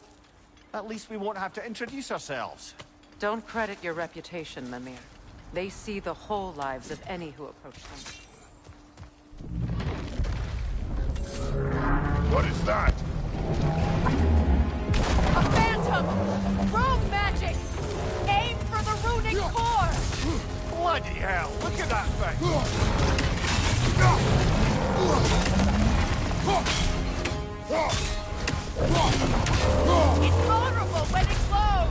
H: At least we won't have to introduce ourselves.
E: Don't credit your reputation, Mimir. They see the whole lives of any who approach them.
I: What is that?
M: A phantom! Rogue magic! Aim for the runic core!
H: Bloody hell, look at that thing!
M: It's vulnerable when it glows!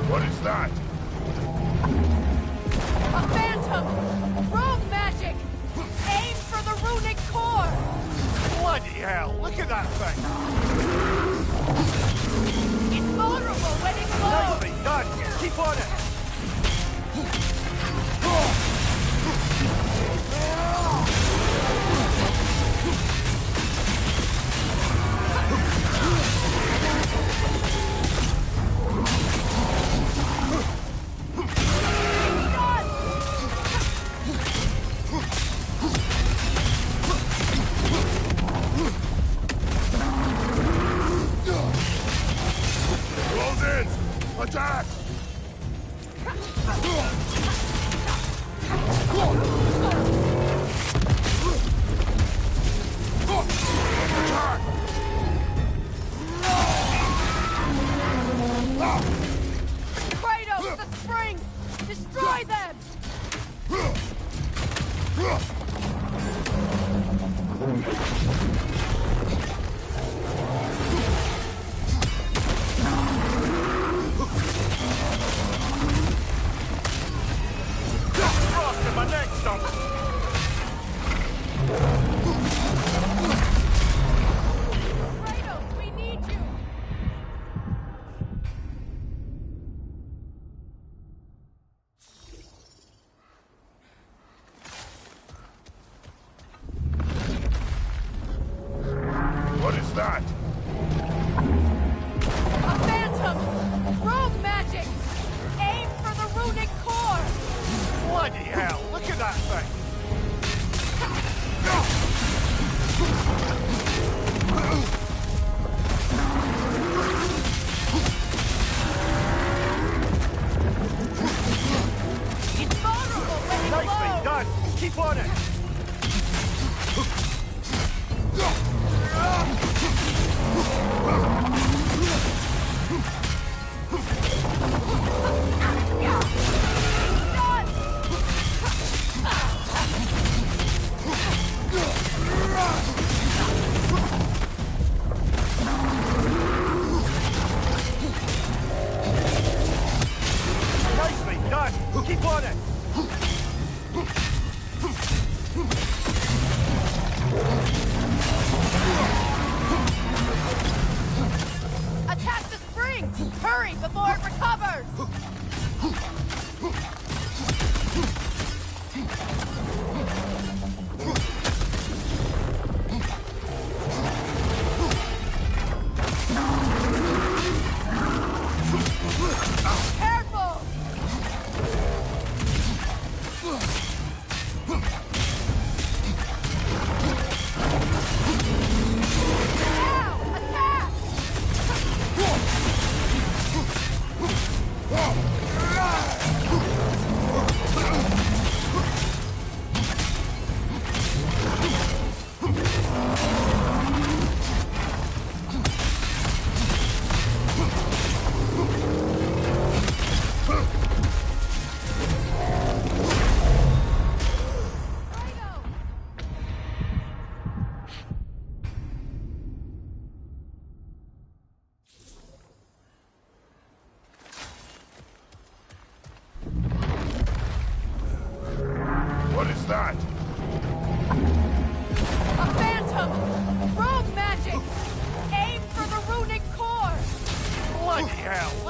I: What is that?
M: A phantom! Rogue magic! Aim for the runic core!
H: Bloody hell, look at that thing!
M: It's vulnerable when it glows!
H: Nicely done! Keep on it!
I: Close in! Attack!
M: Kratos, the springs! Destroy them!
H: Frost in my neck, stump!
M: Kratos, we need you!
I: What is that?
M: A phantom! Rogue magic! Aim for the runic core!
H: Bloody hell, look at that thing!
M: It's vulnerable when it
H: Nicely
M: glows!
H: done! Keep on it!
M: Done!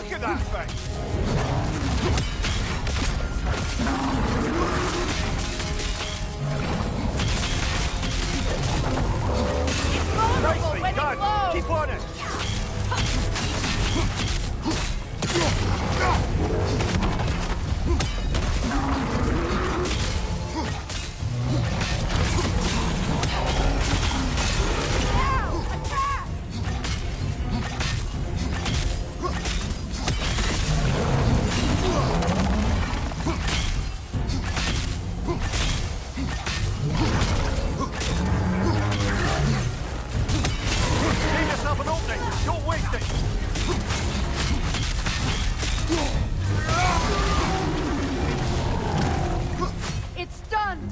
G: Look at that thing! Nicely done! Keep on it! Leave yourself an opening! Don't waste it!
M: It's stunned!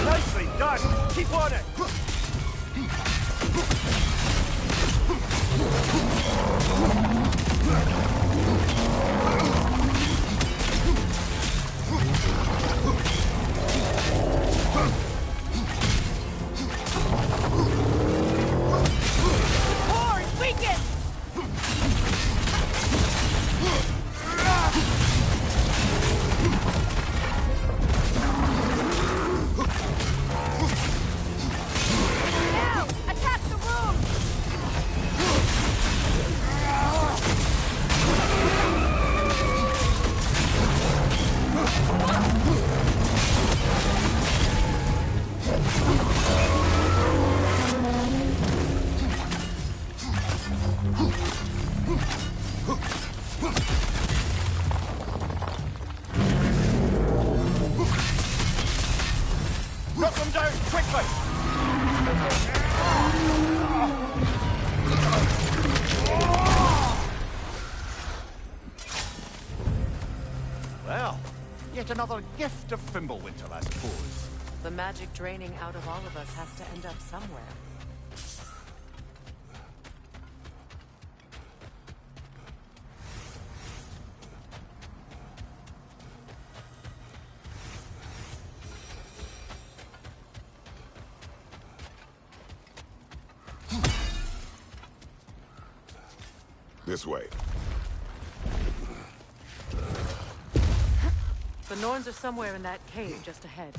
G: Nicely done! Keep on it!
M: Core is weakened! Now! Attack the room!
G: Knock them down, quickly! Well, yet another gift of Fimbulwinter, I suppose.
E: The magic draining out of all of us has to end up somewhere.
I: This way.
E: The Norns are somewhere in that cave just ahead.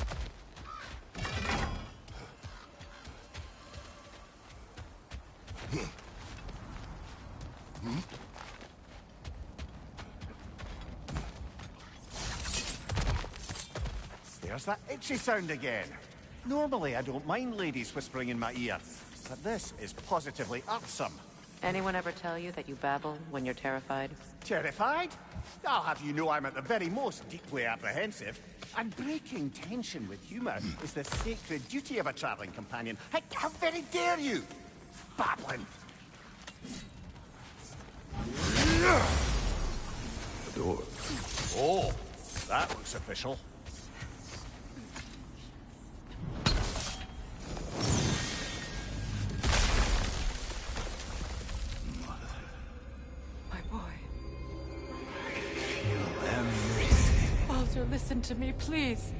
G: There's that itchy sound again. Normally I don't mind ladies whispering in my ear, but this is positively irksome.
E: Anyone ever tell you that you babble when you're terrified?
G: Terrified? I'll have you know I'm at the very most deeply apprehensive. And breaking tension with humour is the sacred duty of a travelling companion. How very dare you! Babbling!
I: The door.
G: Oh, that looks official.
E: My boy.
F: Baldur, listen to me, please.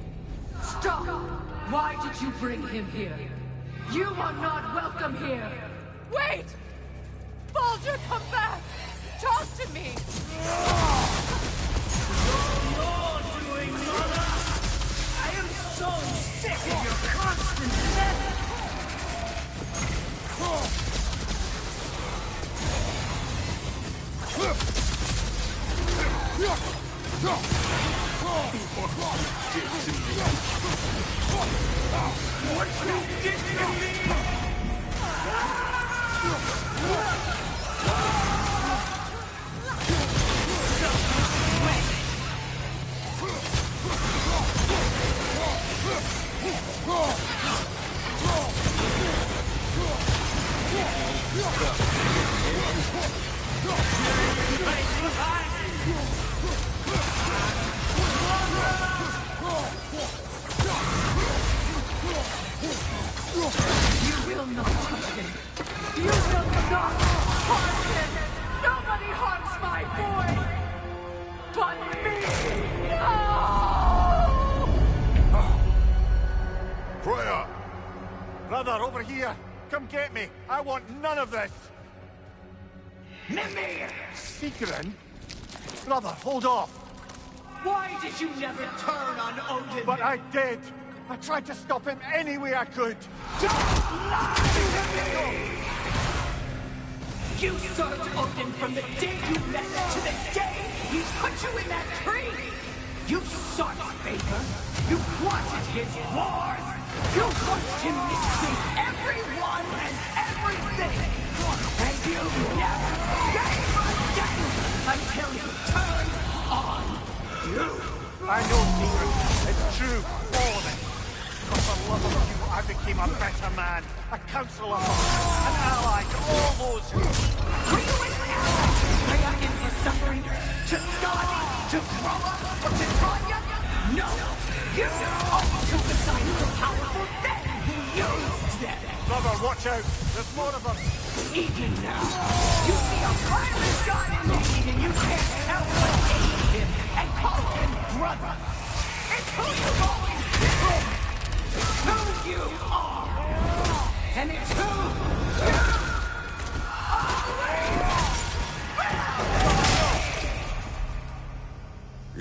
M: Stop! Why did you bring him here? You are not welcome here!
F: Wait! Baldur, come back! Talk to me!
N: You're doing, Mother! I am so sick of your constant mess! What you did to me! will not touch him. You will not harm him. Nobody harms my boy. But me. No!
H: Freya! Brother, over here! Come get me! I want none of this!
N: Mimir!
H: Secret? Brother, hold off!
N: Why did you never turn on Odin?
H: But I did! I tried to stop him any way I could!
N: Don't lie to me! You served Odin from the day you met him to the day he put you in that tree! You sought favor! You wanted his wars! You watched him mistreat everyone and everything! And you never gave a damn until he turned on you!
H: I know, Secret. It's true. All of it. For the love of you, I became a better man. A counselor. An ally to all those who...
N: Were you an ally? Freya in for suffering? To Skadi? To Groa? Or to Tanya? No! You only took the side of the powerful then who used them!
H: Brother, watch out. There's more of them.
N: Even now, you see a violent god in need and you can't help but aid him and call him brother. It's who you've always been. It's who you are. And it's who you always.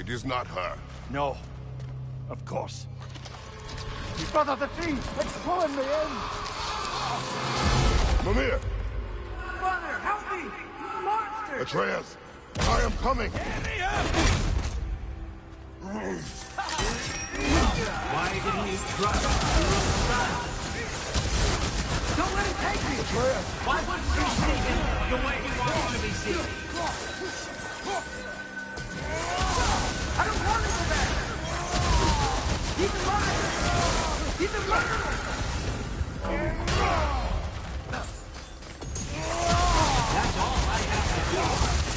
I: It is not her.
H: No. Of course. His brother, the tree! It's pulling me in!
I: Mimir!
N: Brother, help me! Monster!
I: Atreus! I am coming!
N: Why didn't you trust your son? Don't let him take me!
I: Atreus!
N: Why wouldn't you see him the way he wants to be seen? I don't want to go back! He's alive! He's a murderer! That's all I have to do.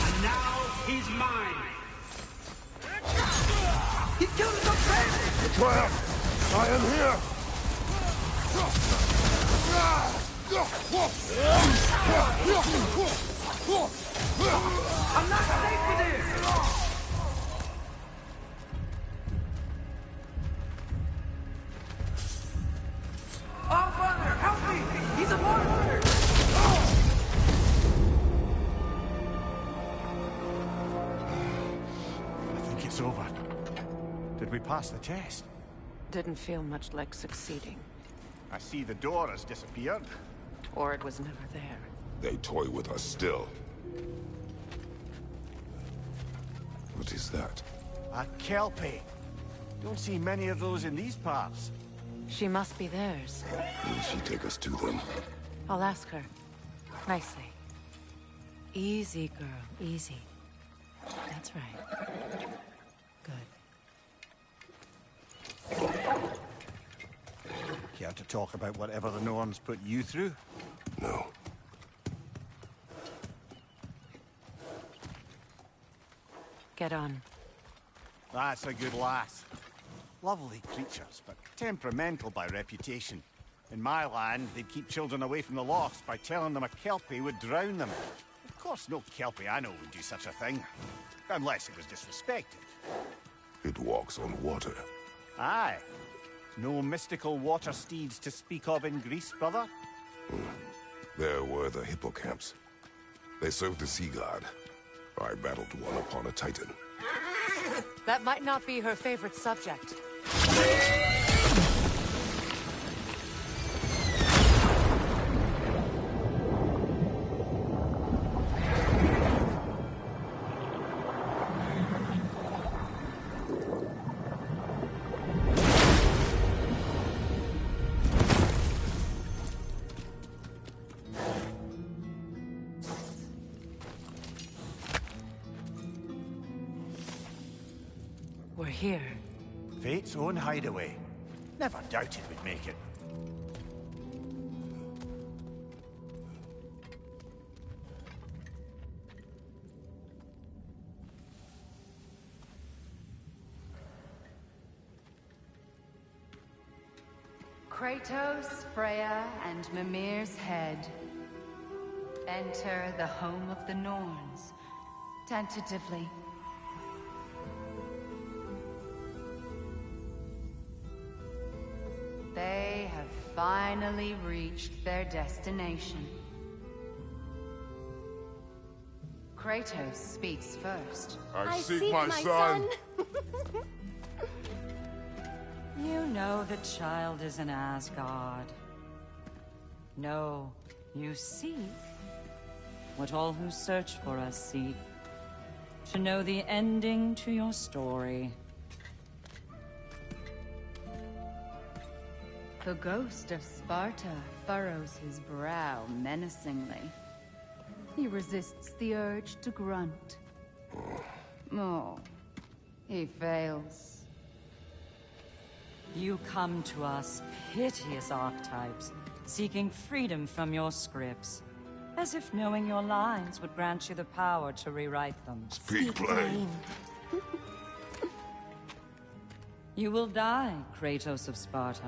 N: And now he's mine. He killed his own family!
I: Atreus! I am here!
N: I'm not safe for this! Oh, Father, help me! He's a monster!
H: I think it's over. Did we pass the test?
E: Didn't feel much like succeeding.
H: I see the door has disappeared.
E: Or it was never there.
I: They toy with us still. What is that?
H: A kelpie. Don't see many of those in these parts.
E: She must be theirs.
I: Will she take us to them?
E: I'll ask her. Nicely. Easy, girl. Easy. That's right. Good.
H: Care to talk about whatever the Norns put you through?
I: No.
E: Get on.
H: That's a good lass. Lovely creatures, but temperamental by reputation. In my land, they'd keep children away from the lost by telling them a kelpie would drown them. Of course, no kelpie I know would do such a thing. Unless it was disrespected.
I: It walks on water.
H: Aye. No mystical water steeds to speak of in Greece, brother?
I: There were the hippocamps. They served the sea god. I battled one upon a titan.
E: That might not be her favorite subject. We're here.
H: Fate's own hideaway. Never doubted we'd make it.
E: Kratos, Freya, and Mimir's head. Enter the home of the Norns, tentatively. They have finally reached their destination. Kratos speaks first.
B: I seek my son.
F: You know the child is in Asgard. No, you seek what all who search for us seek. To know the ending to your story.
E: The ghost of Sparta furrows his brow menacingly. He resists the urge to grunt. Oh, he fails.
F: You come to us, piteous archetypes, seeking freedom from your scripts. As if knowing your lines would grant you the power to rewrite them.
I: Speak plain.
F: You will die, Kratos of Sparta.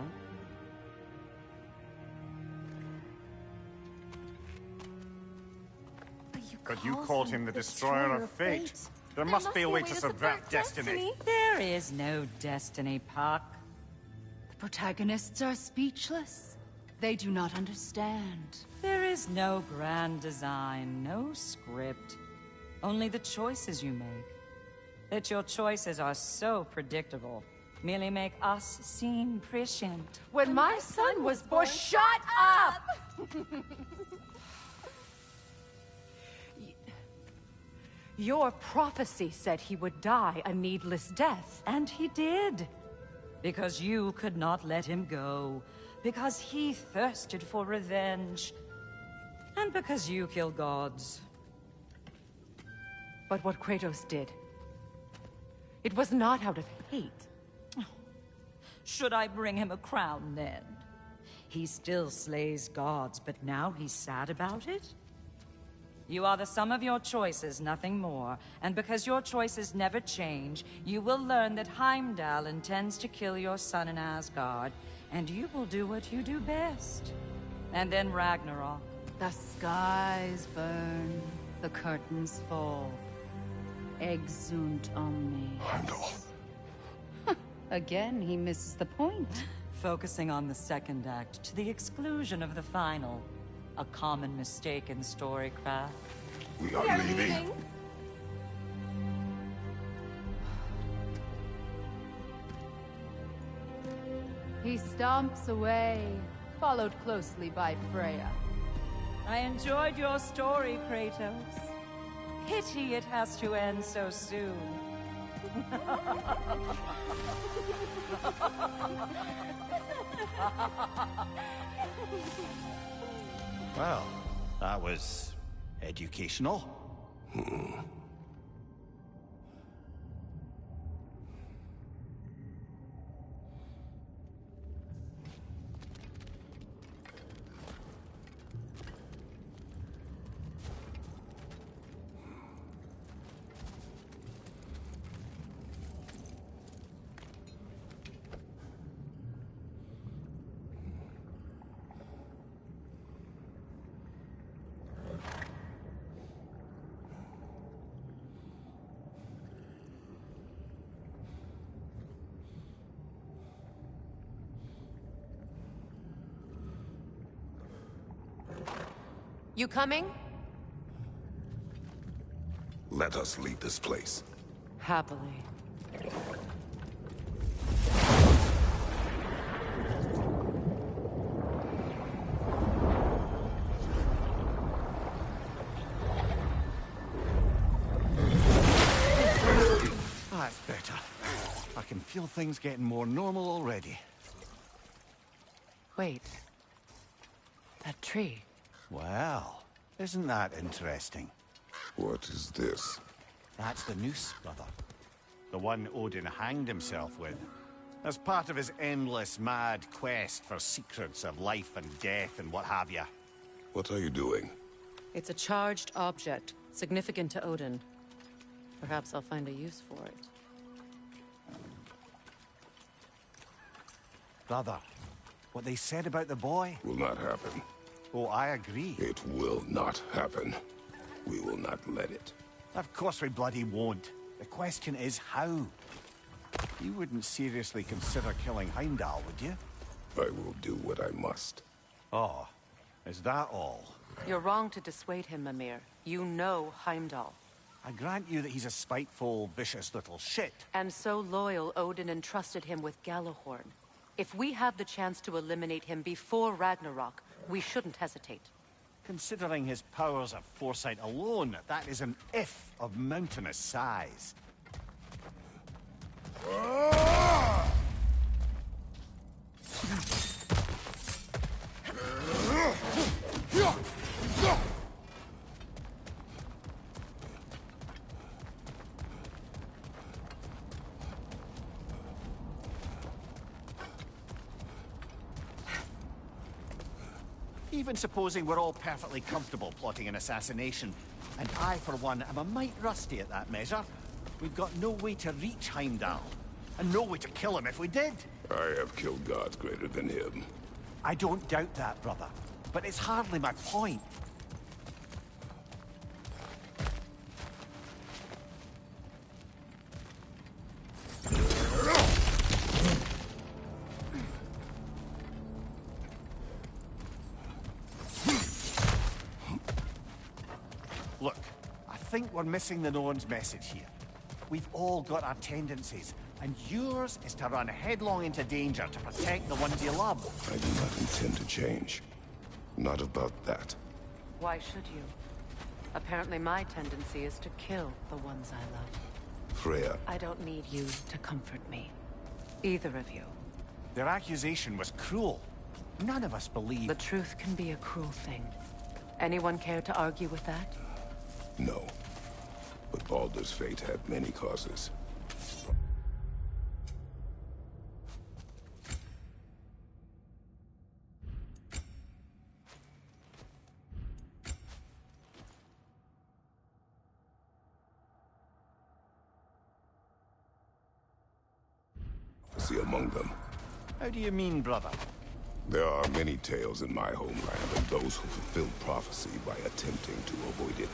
H: But you called him the Destroyer of Fate. There must be a way to subvert destiny.
F: There is no destiny, Puck.
E: The protagonists are speechless. They do not understand.
F: There is no grand design, no script. Only the choices you make. That your choices are so predictable merely make us seem prescient.
M: When my son was born, shut up! Your prophecy said he would die a needless death.
F: And he did. Because you could not let him go. Because he thirsted for revenge. And because you kill gods.
M: But what Kratos did, it was not out of hate.
F: Should I bring him a crown then? He still slays gods, but now he's sad about it? You are the sum of your choices, nothing more. And because your choices never change, you will learn that Heimdall intends to kill your son in Asgard, and you will do what you do best. And then Ragnarok.
E: The skies burn, the curtains fall. Exunt omnes.
I: Heimdall.
E: Again, he misses the point.
F: Focusing on the second act to the exclusion of the final. A common mistake in storycraft.
I: We are leaving.
E: He stomps away, followed closely by Freya.
F: I enjoyed your story, Kratos. Pity it has to end so soon.
H: Well, that was educational.
M: You coming?
I: Let us leave this place.
M: Happily.
H: That's better. I can feel things getting more normal already.
M: Wait. That tree.
H: Well, isn't that interesting?
I: What is this?
H: That's the noose, brother. The one Odin hanged himself with. As part of his endless, mad quest for secrets of life and death and what have you.
I: What are you doing?
M: It's a charged object, significant to Odin. Perhaps I'll find a use for it.
H: Brother,
G: What they said about the boy?
I: Will not happen.
G: Oh, I agree.
I: It will not happen. We will not let it.
G: Of course we bloody won't. The question is how. You wouldn't seriously consider killing Heimdall, would you?
I: I will do what I must.
G: Oh, is that all?
E: You're wrong to dissuade him, Mimir. You know Heimdall.
G: I grant you that he's a spiteful, vicious little shit.
E: And so loyal, Odin entrusted him with Gjallarhorn. If we have the chance to eliminate him before Ragnarok, we shouldn't hesitate.
G: Considering his powers of foresight alone, that is an if of mountainous size. Even supposing we're all perfectly comfortable plotting an assassination, and I, for one, am a mite rusty at that measure, we've got no way to reach Heimdall, and no way to kill him if we did.
I: I have killed gods greater than him.
G: I don't doubt that, brother, but it's hardly my point. Look, I think we're missing the Norn's message here. We've all got our tendencies, and yours is to run headlong into danger to protect the ones you love.
I: I do not intend to change. Not about that.
E: Why should you? Apparently my tendency is to kill the ones I love.
I: Freya.
E: I don't need you to comfort me. Either of you.
G: Their accusation was cruel. None of us believe...
E: The truth can be a cruel thing. Anyone care to argue with that?
I: No. But Baldur's fate had many causes. See among them.
G: How do you mean, brother?
I: There are many tales in my homeland of those who fulfilled prophecy by attempting to avoid it.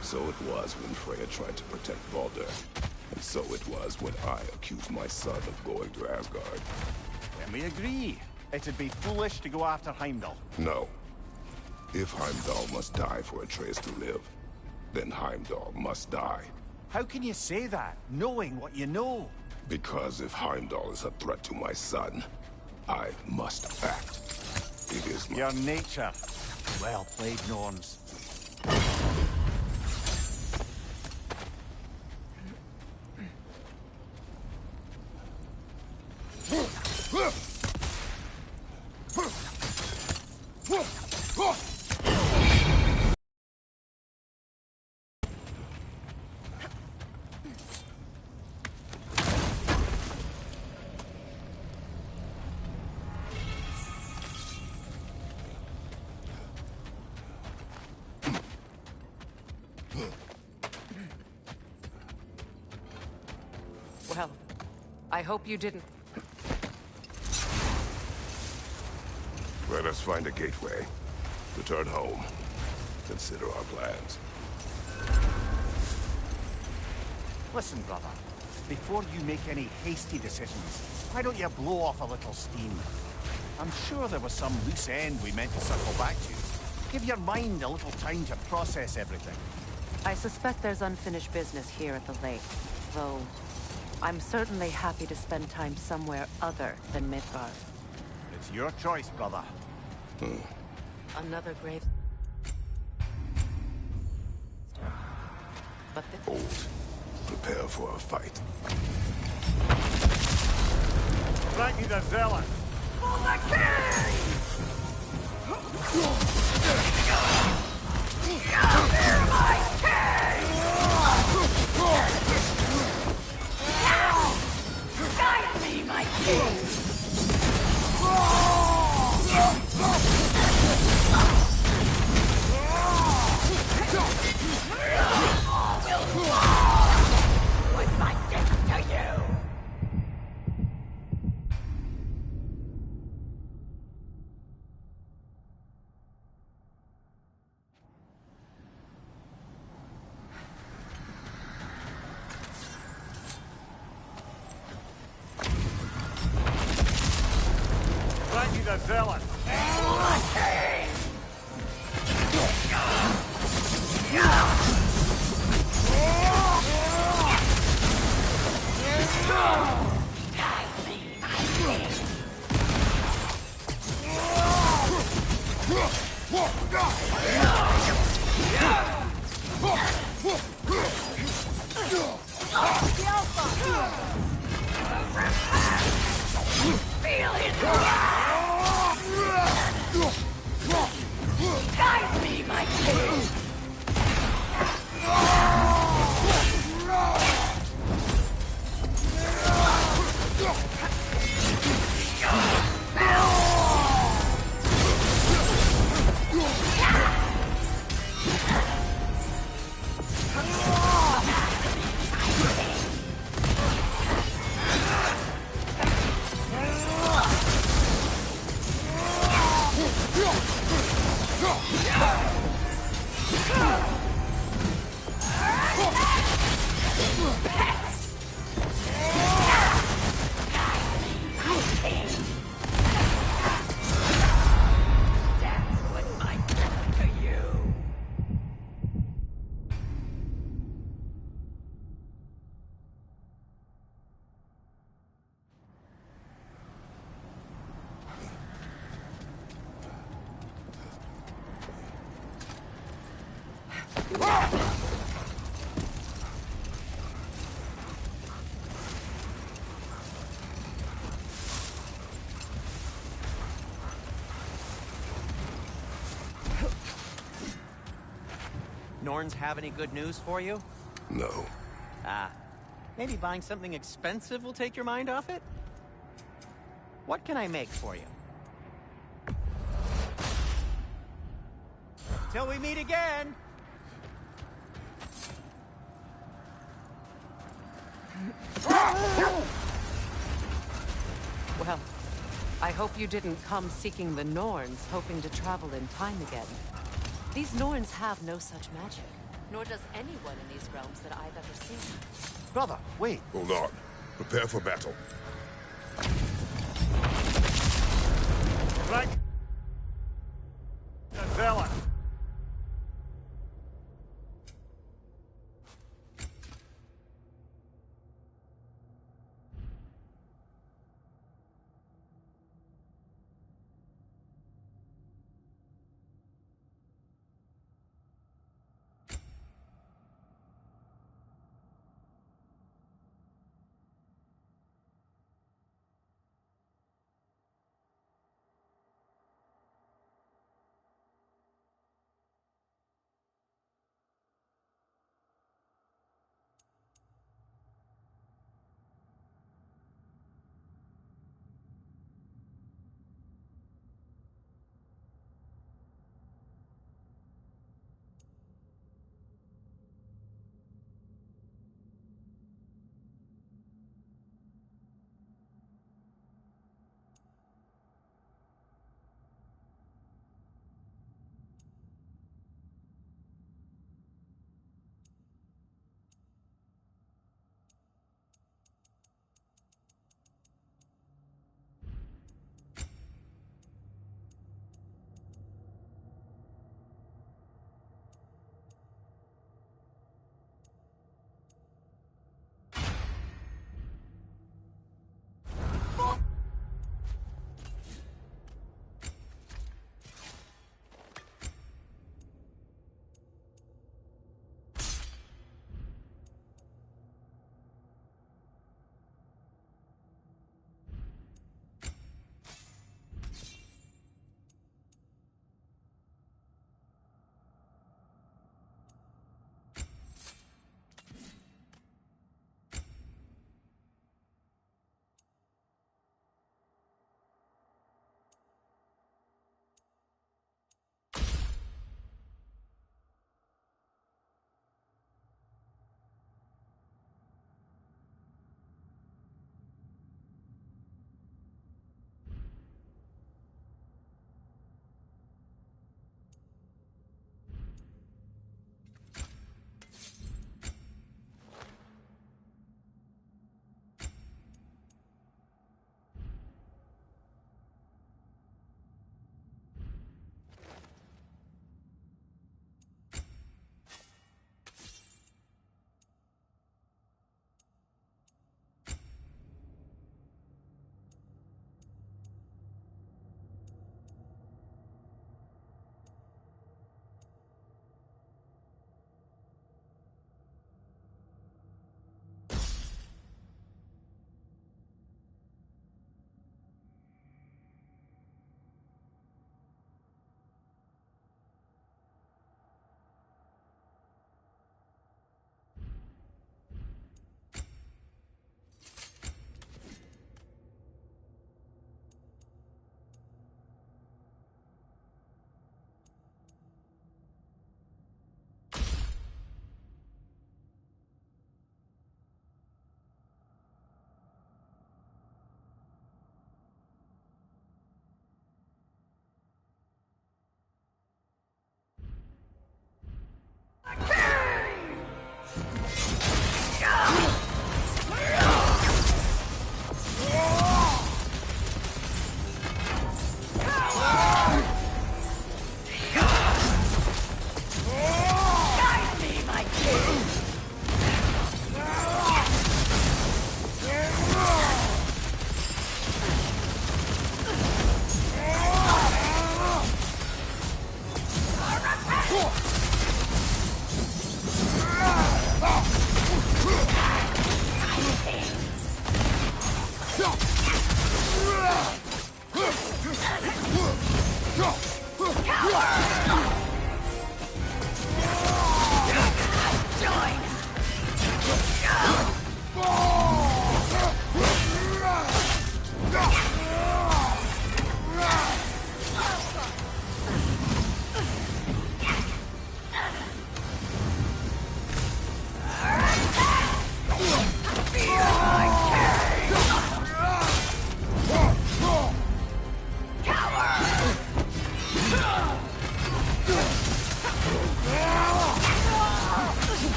I: So it was when Freya tried to protect Baldur. And so it was when I accused my son of going to Asgard.
G: Then we agree. It'd be foolish to go after Heimdall.
I: No. If Heimdall must die for Atreus to live, then Heimdall must die.
G: How can you say that, knowing what you know?
I: Because if Heimdall is a threat to my son, I must act. It is my...
G: Your nature. Well played, Norns.
E: Well, I hope you didn't.
I: Let us find a gateway. Return home. Consider our plans.
G: Listen, brother. Before you make any hasty decisions, why don't you blow off a little steam? I'm sure there was some loose end we meant to circle back to. Give your mind a little time to process everything.
E: I suspect there's unfinished business here at the lake, though I'm certainly happy to spend time somewhere other than Midgard.
G: It's your choice, brother.
E: Another grave. But
I: Old. Prepare for a fight.
G: Ragni the Zealot!
N: For the king! Come here, my king! Guide me, my king! Was my gift to you?
G: Ragni the Zealot!
N: Feel his guide me, my king!
K: Norns have any good news for you?
I: No.
K: Ah, maybe buying something expensive will take your mind off it? What can I make for you? Till we meet again!
E: Well, I hope you didn't come seeking the Norns, hoping to travel in time again. These Norns have no such magic, nor does anyone in these realms that I've ever seen.
G: Brother, wait.
I: Hold on. Prepare for battle.
G: Ragni the Zealot!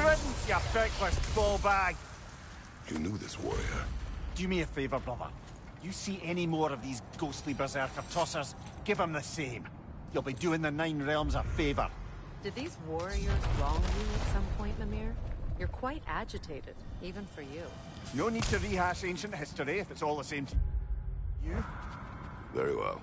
O: riddance, you feckless ball bag!
I: You knew this warrior.
O: Do me a favor, brother. You see any more of these ghostly berserker tossers, give them the same. You'll be doing the Nine Realms a favor.
E: Did these warriors wrong you at some point, Mimir? You're quite agitated, even for you.
O: No need to rehash ancient history if it's all the same to you.
I: Very well.